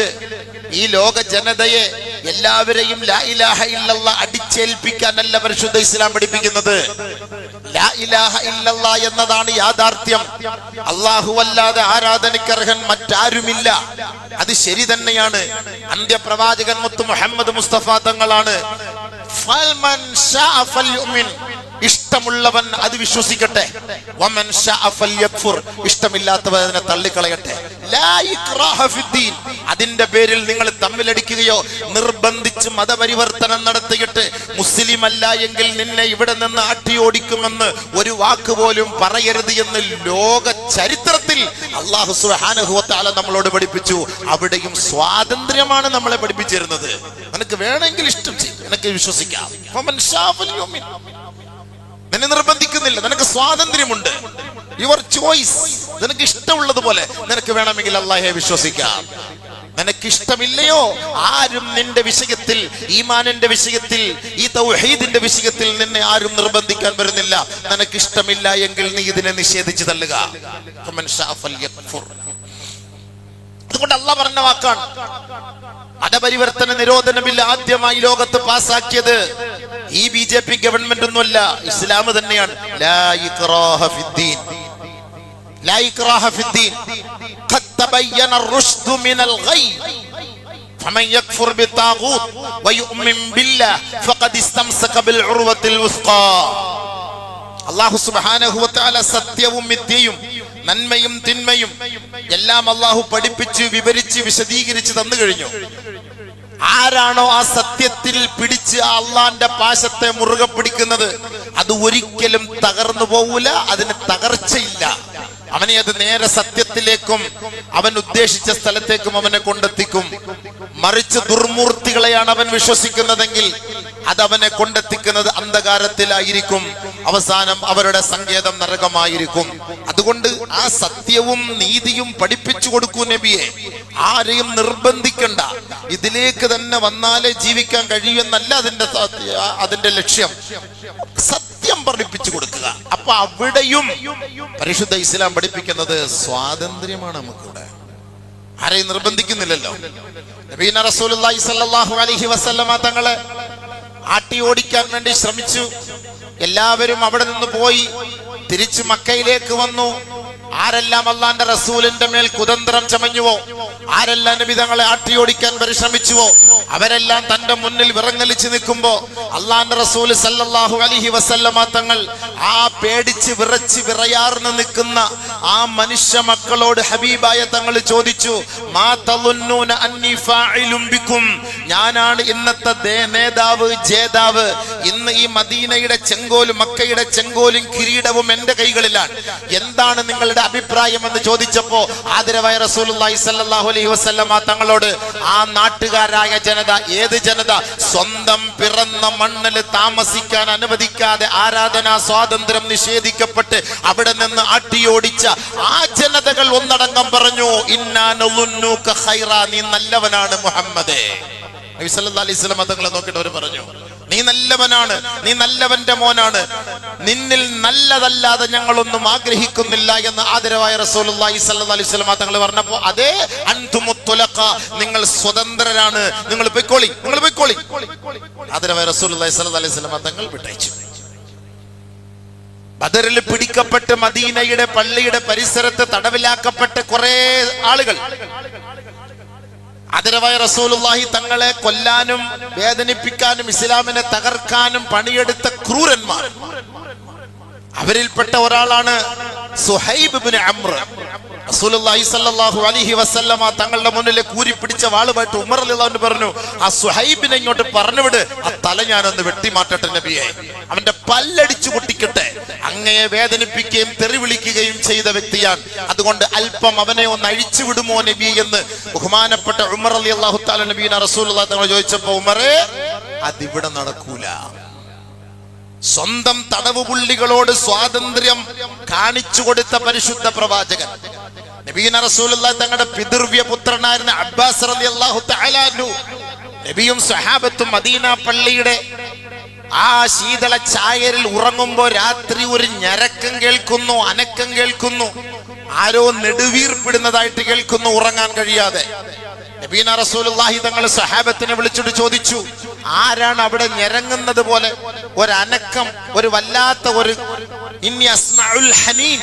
[SPEAKER 1] ഈ ലോക ജനതയെ എല്ലാവരെയും ലാ ഇലാഹ ഇല്ലല്ലാഹ് അടിച്ചേൽപ്പിക്കാനല്ല പരിശുദ്ധ ഇസ്ലാം പഠിപ്പിക്കുന്നത്. ലാ ഇലാഹ ഇല്ലല്ലാഹ് എന്നതാണ് യാഥാർത്ഥ്യം. അല്ലാഹു അല്ലാതെ ആരാധനക്കർഹൻ മറ്റാരുമില്ല. അത് ശരി തന്നെയാണ്. അന്ത്യപ്രവാചകൻ മുത്ത് മുഹമ്മദ് മുസ്തഫ തങ്ങളാണ്. ഫൽമൻ ശാഅ ഫൽയുമിൻ, ഇഷ്ടമുള്ളവൻ അത് വിശ്വസിക്കട്ടെ. വമൻ ശാഅ ഫൽയക്ഫുർ, ഇഷ്ടമില്ലാത്തവൻ അതിനെ തള്ളിക്കളയട്ടെ. ലാ ഇക്റാഹ ഫിദ്ദീൻ, അതിന്റെ പേരിൽ നിങ്ങൾ തമ്മിലടിക്കുകയോ നിർബന്ധിച്ച് മതപരിവർത്തനം നടത്തിയിട്ട് മുസ്ലിം അല്ല എങ്കിൽ നിന്നെ ഇവിടെ നിന്ന് ആട്ടിയോടിക്കുമെന്ന് ഒരു വാക്ക് പോലും പറയരുത് എന്ന് ലോക ചരിത്രത്തിൽ അല്ലാഹു സുബ്ഹാനഹു വ തആല നമ്മളോട് പഠിപ്പിച്ചു. അവിടെയും സ്വാതന്ത്ര്യമാണ് നമ്മളെ പഠിപ്പിച്ചിരുന്നത്. നിനക്ക് വേണമെങ്കിൽ ഇഷ്ടം ചെയ്യും, നിനക്ക് വിശ്വസിക്കാം. ഫമൻ ശാഅ ഫൽയുമിൻ, നിന്നെ നിർബന്ധിക്കുന്നില്ല, നിനക്ക് സ്വാതന്ത്ര്യമുണ്ട്. Your choice. നിനക്ക് ഇഷ്ടമുള്ളതുപോലെ നിനക്ക് വേണമെങ്കിൽ അല്ലാഹയെ വിശ്വസിക്കാം. നിനക്ക് ഇഷ്ടമില്ലയോ, ആരും നിന്റെ വിഷയത്തിൽ, ഈമാനിന്റെ വിഷയത്തിൽ, ഈ തൗഹീദിന്റെ വിഷയത്തിൽ നിന്നെ ആരും നിർബന്ധിക്കാൻ വരുന്നില്ല. നിനക്ക് ഇഷ്ടമില്ല എങ്കിൽ നീ ഇതിനെ നിഷേധിച്ച് തള്ളുക. അതുകൊണ്ട് അല്ലാഹ് പറഞ്ഞ വാക്കാണ്. മതപരിവർത്തന നിരോധന ബില്ല് ആദ്യമായി ലോകത്ത് പാസാക്കിയത് ഈ BJP ഗവൺമെന്റ് ഒന്നുമല്ല, ഇസ്ലാം തന്നെയാണ്. ലാ ഇക്റാഹ ഫിദ്ദീൻ, ലാ ഇക്റാഹ ഫിദ്ദീൻ, ഖദ് തബയ്യന الرشد من الغي فمن يكفر بالطاغوت ويؤمن بالله فقد استمسك بالعروة الوثقى. അല്ലാഹു സുബ്ഹാനഹു വ തആല സത്യവും മിഥ്യയും നന്മയും തിന്മയും എല്ലാം അല്ലാഹു പഠിപ്പിച്ച് വിവരിച്ച് വിശദീകരിച്ച് തന്നു കഴിഞ്ഞു. ആരാണോ ആ സത്യത്തിൽ പിടിച്ച് അള്ളാന്റെ പാശത്തെ മുറുകെ പിടിക്കുന്നത് അത് ഒരിക്കലും തകർന്നു പോവൂല, അതിന് തകർച്ചയില്ല. അവനെ അത് നേരെ സത്യത്തിലേക്കും അവൻ ഉദ്ദേശിച്ച സ്ഥലത്തേക്കും അവനെ കൊണ്ടെത്തിക്കും. മറിച്ച് ദുർമൂർത്തികളെയാണ് അവൻ വിശ്വസിക്കുന്നതെങ്കിൽ അതവനെ കൊണ്ടെത്തിക്കുന്നത് അന്ധകാരത്തിലായിരിക്കും. അവസാനം അവരുടെ സങ്കേതം നരകമായിരിക്കും. അതുകൊണ്ട് ആ സത്യവും നീതിയും പഠിപ്പിച്ചു കൊടുക്കൂ നബിയെ. ആരെയും നിർബന്ധിക്കണ്ട. ഇതിലേക്ക് തന്നെ വന്നാലേ ജീവിക്കാൻ കഴിയുമെന്നല്ല അതിന്റെ ലക്ഷ്യം. സത്യം പഠിപ്പിച്ചു കൊടുക്കുക. അപ്പൊ അവിടെയും പരിശുദ്ധ ഇസ്ലാം പഠിപ്പിക്കുന്നത് സ്വാതന്ത്ര്യമാണ്. നമുക്കിവിടെ ആരെയും നിർബന്ധിക്കുന്നില്ലല്ലോ. നബീന റസൂലുള്ളാഹി സ്വല്ലല്ലാഹു അലൈഹി വസല്ലമ തങ്ങളെ ആട്ടി ഓടിക്കാൻ വേണ്ടി ശ്രമിച്ചു. എല്ലാവരും അവിടെ നിന്ന് പോയി തിരിച്ചു മക്കയിലേക്ക് വന്നു. ആരെല്ലാം അള്ളാന്റെ റസൂലിന്റെ മേൽ കുതന്ത്രം ചമഞ്ഞുവോ, ആരെല്ലാം നബി തങ്ങളെ ആട്ടിയോടിക്കാൻ പരിശ്രമിച്ചുവോ, അവരെല്ലാം തന്റെ മുന്നിൽ വിറങ്ങലിച്ച് നിൽക്കുമ്പോ അള്ളാന്റെ റസൂൽ സല്ലല്ലാഹു അലൈഹി വസല്ലമ തങ്ങൾ ആ പേടിച്ച് വിറച്ച് വിറയാർന്ന് നിൽക്കുന്ന ആ മനുഷ്യ മക്കളോട് ഹബീബായ തങ്ങൾ ചോദിച്ചു, മാ തളുന്നൂന അന്നി ഫാഇലും ബിക്കും, ഞാനാണ് ഇന്നത്തെ നേതാവ്, ജേതാവ്. ഇന്ന് ഈ മദീനയുടെ ചെങ്കോലും മക്കയുടെ ചെങ്കോലും കിരീടവും എന്റെ കൈകളിലാണ്. എന്താണ് നിങ്ങളുടെ അഭിപ്രായം എന്ന് ചോദിച്ചപ്പോ ആദരവായ റസൂലുള്ളാഹി സ്വല്ലല്ലാഹു അലൈഹി വസല്ലമ തങ്ങളോട് ആ നാട്ടുകാരായ ജനത, ഏത് ജനത, സ്വന്തം പിറന്ന മണ്ണിൽ താമസിക്കാൻ അനുവദിക്കാതെ ആരാധനാ സ്വാതന്ത്ര്യം നിഷേധിക്കപ്പെട്ട് അവിടെ നിന്ന് ആട്ടിയോടിച്ച ആ ജനതകൾ ഒന്നടങ്കം പറഞ്ഞു, ഇന്നാ നളുന്നൂക ഖൈറാ, നീ നല്ലവനാണ് മുഹമ്മദേ. നബി സല്ലല്ലാഹു അലൈഹി വസല്ലമ തങ്ങളെ നോക്കിയിട്ട് അവർ പറഞ്ഞു, നീ നല്ലവനാണ്, നീ നല്ലവന്റെ മോനാണ്, നിന്നിൽ നല്ലതല്ലാതെ ഞങ്ങളൊന്നും ആഗ്രഹിക്കുന്നില്ല എന്ന് ആദരവായ റസൂലുള്ളാഹി സ്വല്ലല്ലാഹു അലൈഹി വസല്ലം തങ്ങൾ പറഞ്ഞപ്പോൾ, അതേ അൻതുമുത്തുലഖ, നിങ്ങൾ സ്വതന്ത്രരാണ്, നിങ്ങൾ പൊയ്ക്കോളി, നിങ്ങൾ പൊയ്ക്കോളി. ആദരവായ റസൂലുള്ളാഹി സ്വല്ലല്ലാഹു അലൈഹി വസല്ലം തങ്ങൾ വിട്ടയച്ചു. ബദറിൽ പിടിക്കപ്പെട്ട് മദീനയുടെ പള്ളിയുടെ പരിസരത്ത് തടവിലാക്കപ്പെട്ട് കുറെ ആളുകൾ, ആദരവായ റസൂലുള്ളാഹി തങ്ങളെ കൊല്ലാനും വേദനിപ്പിക്കാനും ഇസ്ലാമിനെ തകർക്കാനും പണിയെടുത്ത ക്രൂരന്മാർ. അവരിൽപ്പെട്ട ഒരാളാണ് സുഹൈബ് ഇബ്നു അംർ. റസൂലുള്ളാഹി സ്വല്ലല്ലാഹു അലൈഹി വസല്ലമ തങ്ങളുടെ മുന്നിലെ കൂരി പിടിച്ച വാളുമായിട്ട് ഉമർ റളിയല്ലാഹു അൻഹു പറഞ്ഞു, ആ സുഹൈബിനെ ഇങ്ങോട്ട് പറഞ്ഞുവിട്, ആ തല ഞാനൊന്ന് വെട്ടിമാറ്റട്ടെ നബിയെ, അവന്റെ പല്ലടിച്ചു പൊട്ടിക്കട്ടെ. അങ്ങയെ വേദനിപ്പിക്കുകയും തെറി വിളിക്കുകയും ചെയ്ത വ്യക്തിയാണ്, അതുകൊണ്ട് അല്പം അവനെ ഒന്ന് അഴിച്ചു വിടുമോ നബി എന്ന് ബഹുമാനപ്പെട്ട ഉമർ റളിയല്ലാഹു തആല നബീന റസൂലുള്ളാഹി തങ്ങൾ ചോദിച്ചപ്പോ, ഉമറേ, അതിവിടെ നടക്കൂല. സ്വന്തം തടവുപുള്ളികളോട് സ്വാതന്ത്ര്യം കാണിച്ചു കൊടുത്ത പരിശുദ്ധ പ്രവാചകൻ നബീന റസൂലുള്ളാഹി തങ്ങളുടെ പിതൃവ്യ പുത്രനായിരുന്ന അബ്ബാസ് റളിയല്ലാഹു തആല അൻഹു, നബിയും സഹാബത്തും മദീന പള്ളിയുടെ ആ ശീതള ചായരിൽ ഉറങ്ങുമ്പോ രാത്രി ഒരു ഞരക്കം കേൾക്കുന്നു, അനക്കം കേൾക്കുന്നു, ആരോ നെടുവീർപ്പിടുന്നതായിട്ട് കേൾക്കുന്നു, ഉറങ്ങാൻ കഴിയാതെ. നബീന റസൂലുള്ളാഹി തങ്ങൾ സഹാബത്തിനെ വിളിച്ചിട്ട് ചോദിച്ചു, ആരാണ് അവിടെ ഞരങ്ങുന്നത് പോലെ ഒരനക്കം, ഒരു വല്ലാത്ത ഒരു ഇന്നി അസ്മഉൽ ഹനീൻ,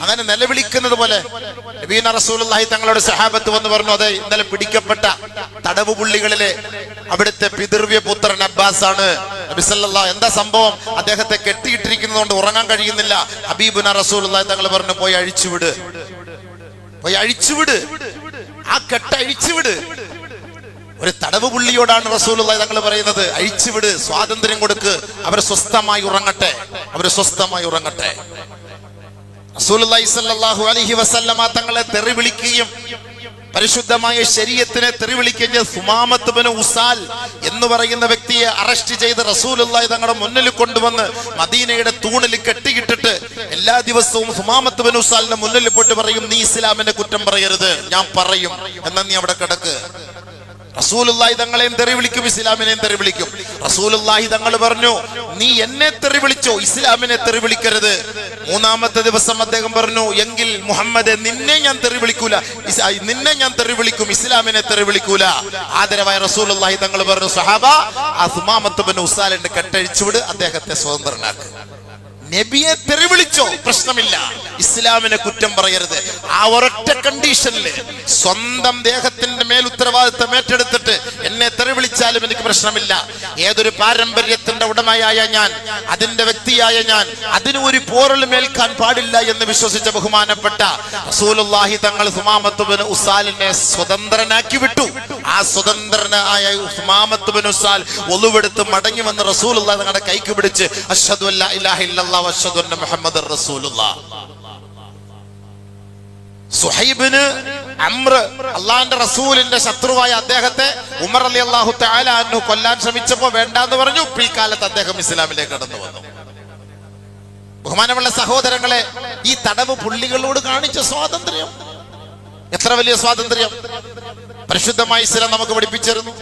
[SPEAKER 1] അങ്ങനെ നിലവിളിക്കുന്നത് പോലെ? നബീന റസൂലുള്ളാഹി തങ്ങളോട് സഹാബത്ത് വന്ന് പറഞ്ഞു, അതെ, ഇന്നലെ പിടിക്കപ്പെട്ട തടവ് പുള്ളികളിലെ അവിടുത്തെ പിതൃവ്യ പുത്രൻ അബ്ബാസ് ആണ്. നബി സല്ലല്ലാഹു, എന്താ സംഭവം? അദ്ദേഹത്തെ കെട്ടിയിട്ടിരിക്കുന്നതുകൊണ്ട് ഉറങ്ങാൻ കഴിയുന്നില്ല. ഹബീബുന റസൂലുള്ളാഹി തങ്ങൾ പറഞ്ഞു, പോയി അഴിച്ചുവിട്, പോയി അഴിച്ചുവിട്, ആ കെട്ട് അഴിച്ചുവിട്. ഒരു തടവ് പുള്ളിയോടാണ് റസൂലുള്ളാഹി തങ്ങൾ പറയുന്നത്, അഴിച്ചുവിട്, സ്വാതന്ത്ര്യം കൊടുക്ക്, അവർ സ്വസ്ഥമായി ഉറങ്ങട്ടെ, അവർ സ്വസ്ഥമായി ഉറങ്ങട്ടെ. റസൂലുള്ളാഹി സ്വല്ലല്ലാഹു അലൈഹി വസല്ലമ തങ്ങളെ തെറി വിളിക്കുകയും പരിശുദ്ധമായ ശരീഅത്തിനെ തെറി വിളിക്കുകയും സുമാമത്ത് ഇബ്നു ഉസാൽ എന്ന് പറയുന്ന വ്യക്തിയെ അറസ്റ്റ് ചെയ്ത് റസൂലുള്ളാഹി തങ്ങളുടെ മുന്നിൽ കൊണ്ടുവന്ന് മദീനയുടെ തൂണിൽ കെട്ടിയിട്ടിട്ട് എല്ലാ ദിവസവും സുമാമത്ത് ഇബ്നു ഉസാലിന്റെ മുന്നിൽ പോയിട്ട് പറയും, നീ ഇസ്ലാമിനെ കുറ്റം പറയരുത്, ഞാൻ പറയും, എന്നാ നീ അവിടെ കിടക്ക്. റസൂലുള്ളാഹി തങ്ങളെയും തെറി വിളിക്കും, ഇസ്ലാമിനെയും തെറി വിളിക്കും. റസൂലുള്ളാഹി തങ്ങൾ പറഞ്ഞു, നീ എന്നെ തെറി വിളിച്ചോ, ഇസ്ലാമിനെ തെറി വിളിക്കരുത്. മൂന്നാമത്തെ ദിവസം അദ്ദേഹം പറഞ്ഞു, എങ്കിൽ മുഹമ്മദ്, നിന്നെ ഞാൻ തെറി വിളിക്കൂല, നിന്നെ ഞാൻ തെറി വിളിക്കും, ഇസ്ലാമിനെ തെറി വിളിക്കൂല. ആദരവായ റസൂലുള്ളാഹി തങ്ങൾ പറഞ്ഞു, സഹാബ, ആ സുമാമത്ത് ഇബ്നു ഉസാലിന്റെ കെട്ടഴിച്ചുവിട്, അദ്ദേഹത്തെ സ്വതന്ത്രനാക്ക്. നബിയെ തെറി വിളിച്ചോ, പ്രശ്നമില്ല, ഇസ്ലാമിനെ കുറ്റം പറയരുത്. ആ ഒരൊറ്റ കണ്ടീഷനിൽ സ്വന്തം ദേഹത്തിന്റെ മേൽ ഉത്തരവാദിത്തം ഏറ്റെടുത്തിട്ട് എന്നെ തെറി വിളിച്ചാലും എനിക്ക് പ്രശ്നമില്ല. ഏതൊരു പാരമ്പര്യത്തിന്റെ ഉടമയായ ഞാൻ, അതിന്റെ വ്യക്തിയായ ഞാൻ, അതിന് ഒരു പോറലും ഏൽക്കാൻ പാടില്ല എന്ന് വിശ്വസിച്ച ബഹുമാനപ്പെട്ട റസൂലുള്ളാഹി തങ്ങൾ സുമാമത്ത് ഇബ്നു ഉസാലിനെ സ്വതന്ത്രനാക്കി വിട്ടു. ആ സ്വതന്ത്രനായ സുമാമത്ത് ഇബ്നു ഉസാൽ ഒളുവെടുത്ത് മടങ്ങി വന്ന് റസൂലുള്ളാഹി തങ്ങളുടെ കൈക്ക് പിടിച്ച് അഷ്ഹദു അല്ലാ ഇലാഹ ഇല്ലല്ലാഹ് വഅഷ്ഹദു അന്ന മുഹമ്മദർ റസൂലുള്ളാഹ്. സുഹൈബിന് അംർ, അള്ളാഹിന്റെ റസൂലിന്റെ ശത്രുവായ അദ്ദേഹത്തെ ഉമർ റളിയല്ലാഹു തആല അൻഹു കൊല്ലാൻ ശ്രമിച്ചപ്പോ വേണ്ടാന്ന് പറഞ്ഞു. പിൽക്കാലത്ത് അദ്ദേഹം ഇസ്ലാമിലേക്ക് കടന്നു വന്നു. ബഹുമാനമുള്ള സഹോദരങ്ങളെ, ഈ തടവ് പുള്ളികളോട് കാണിച്ച സ്വാതന്ത്ര്യം എത്ര വലിയ സ്വാതന്ത്ര്യം പരിശുദ്ധമായ ഇസ്ലാം നമുക്ക് പഠിപ്പിച്ചിരുന്നു.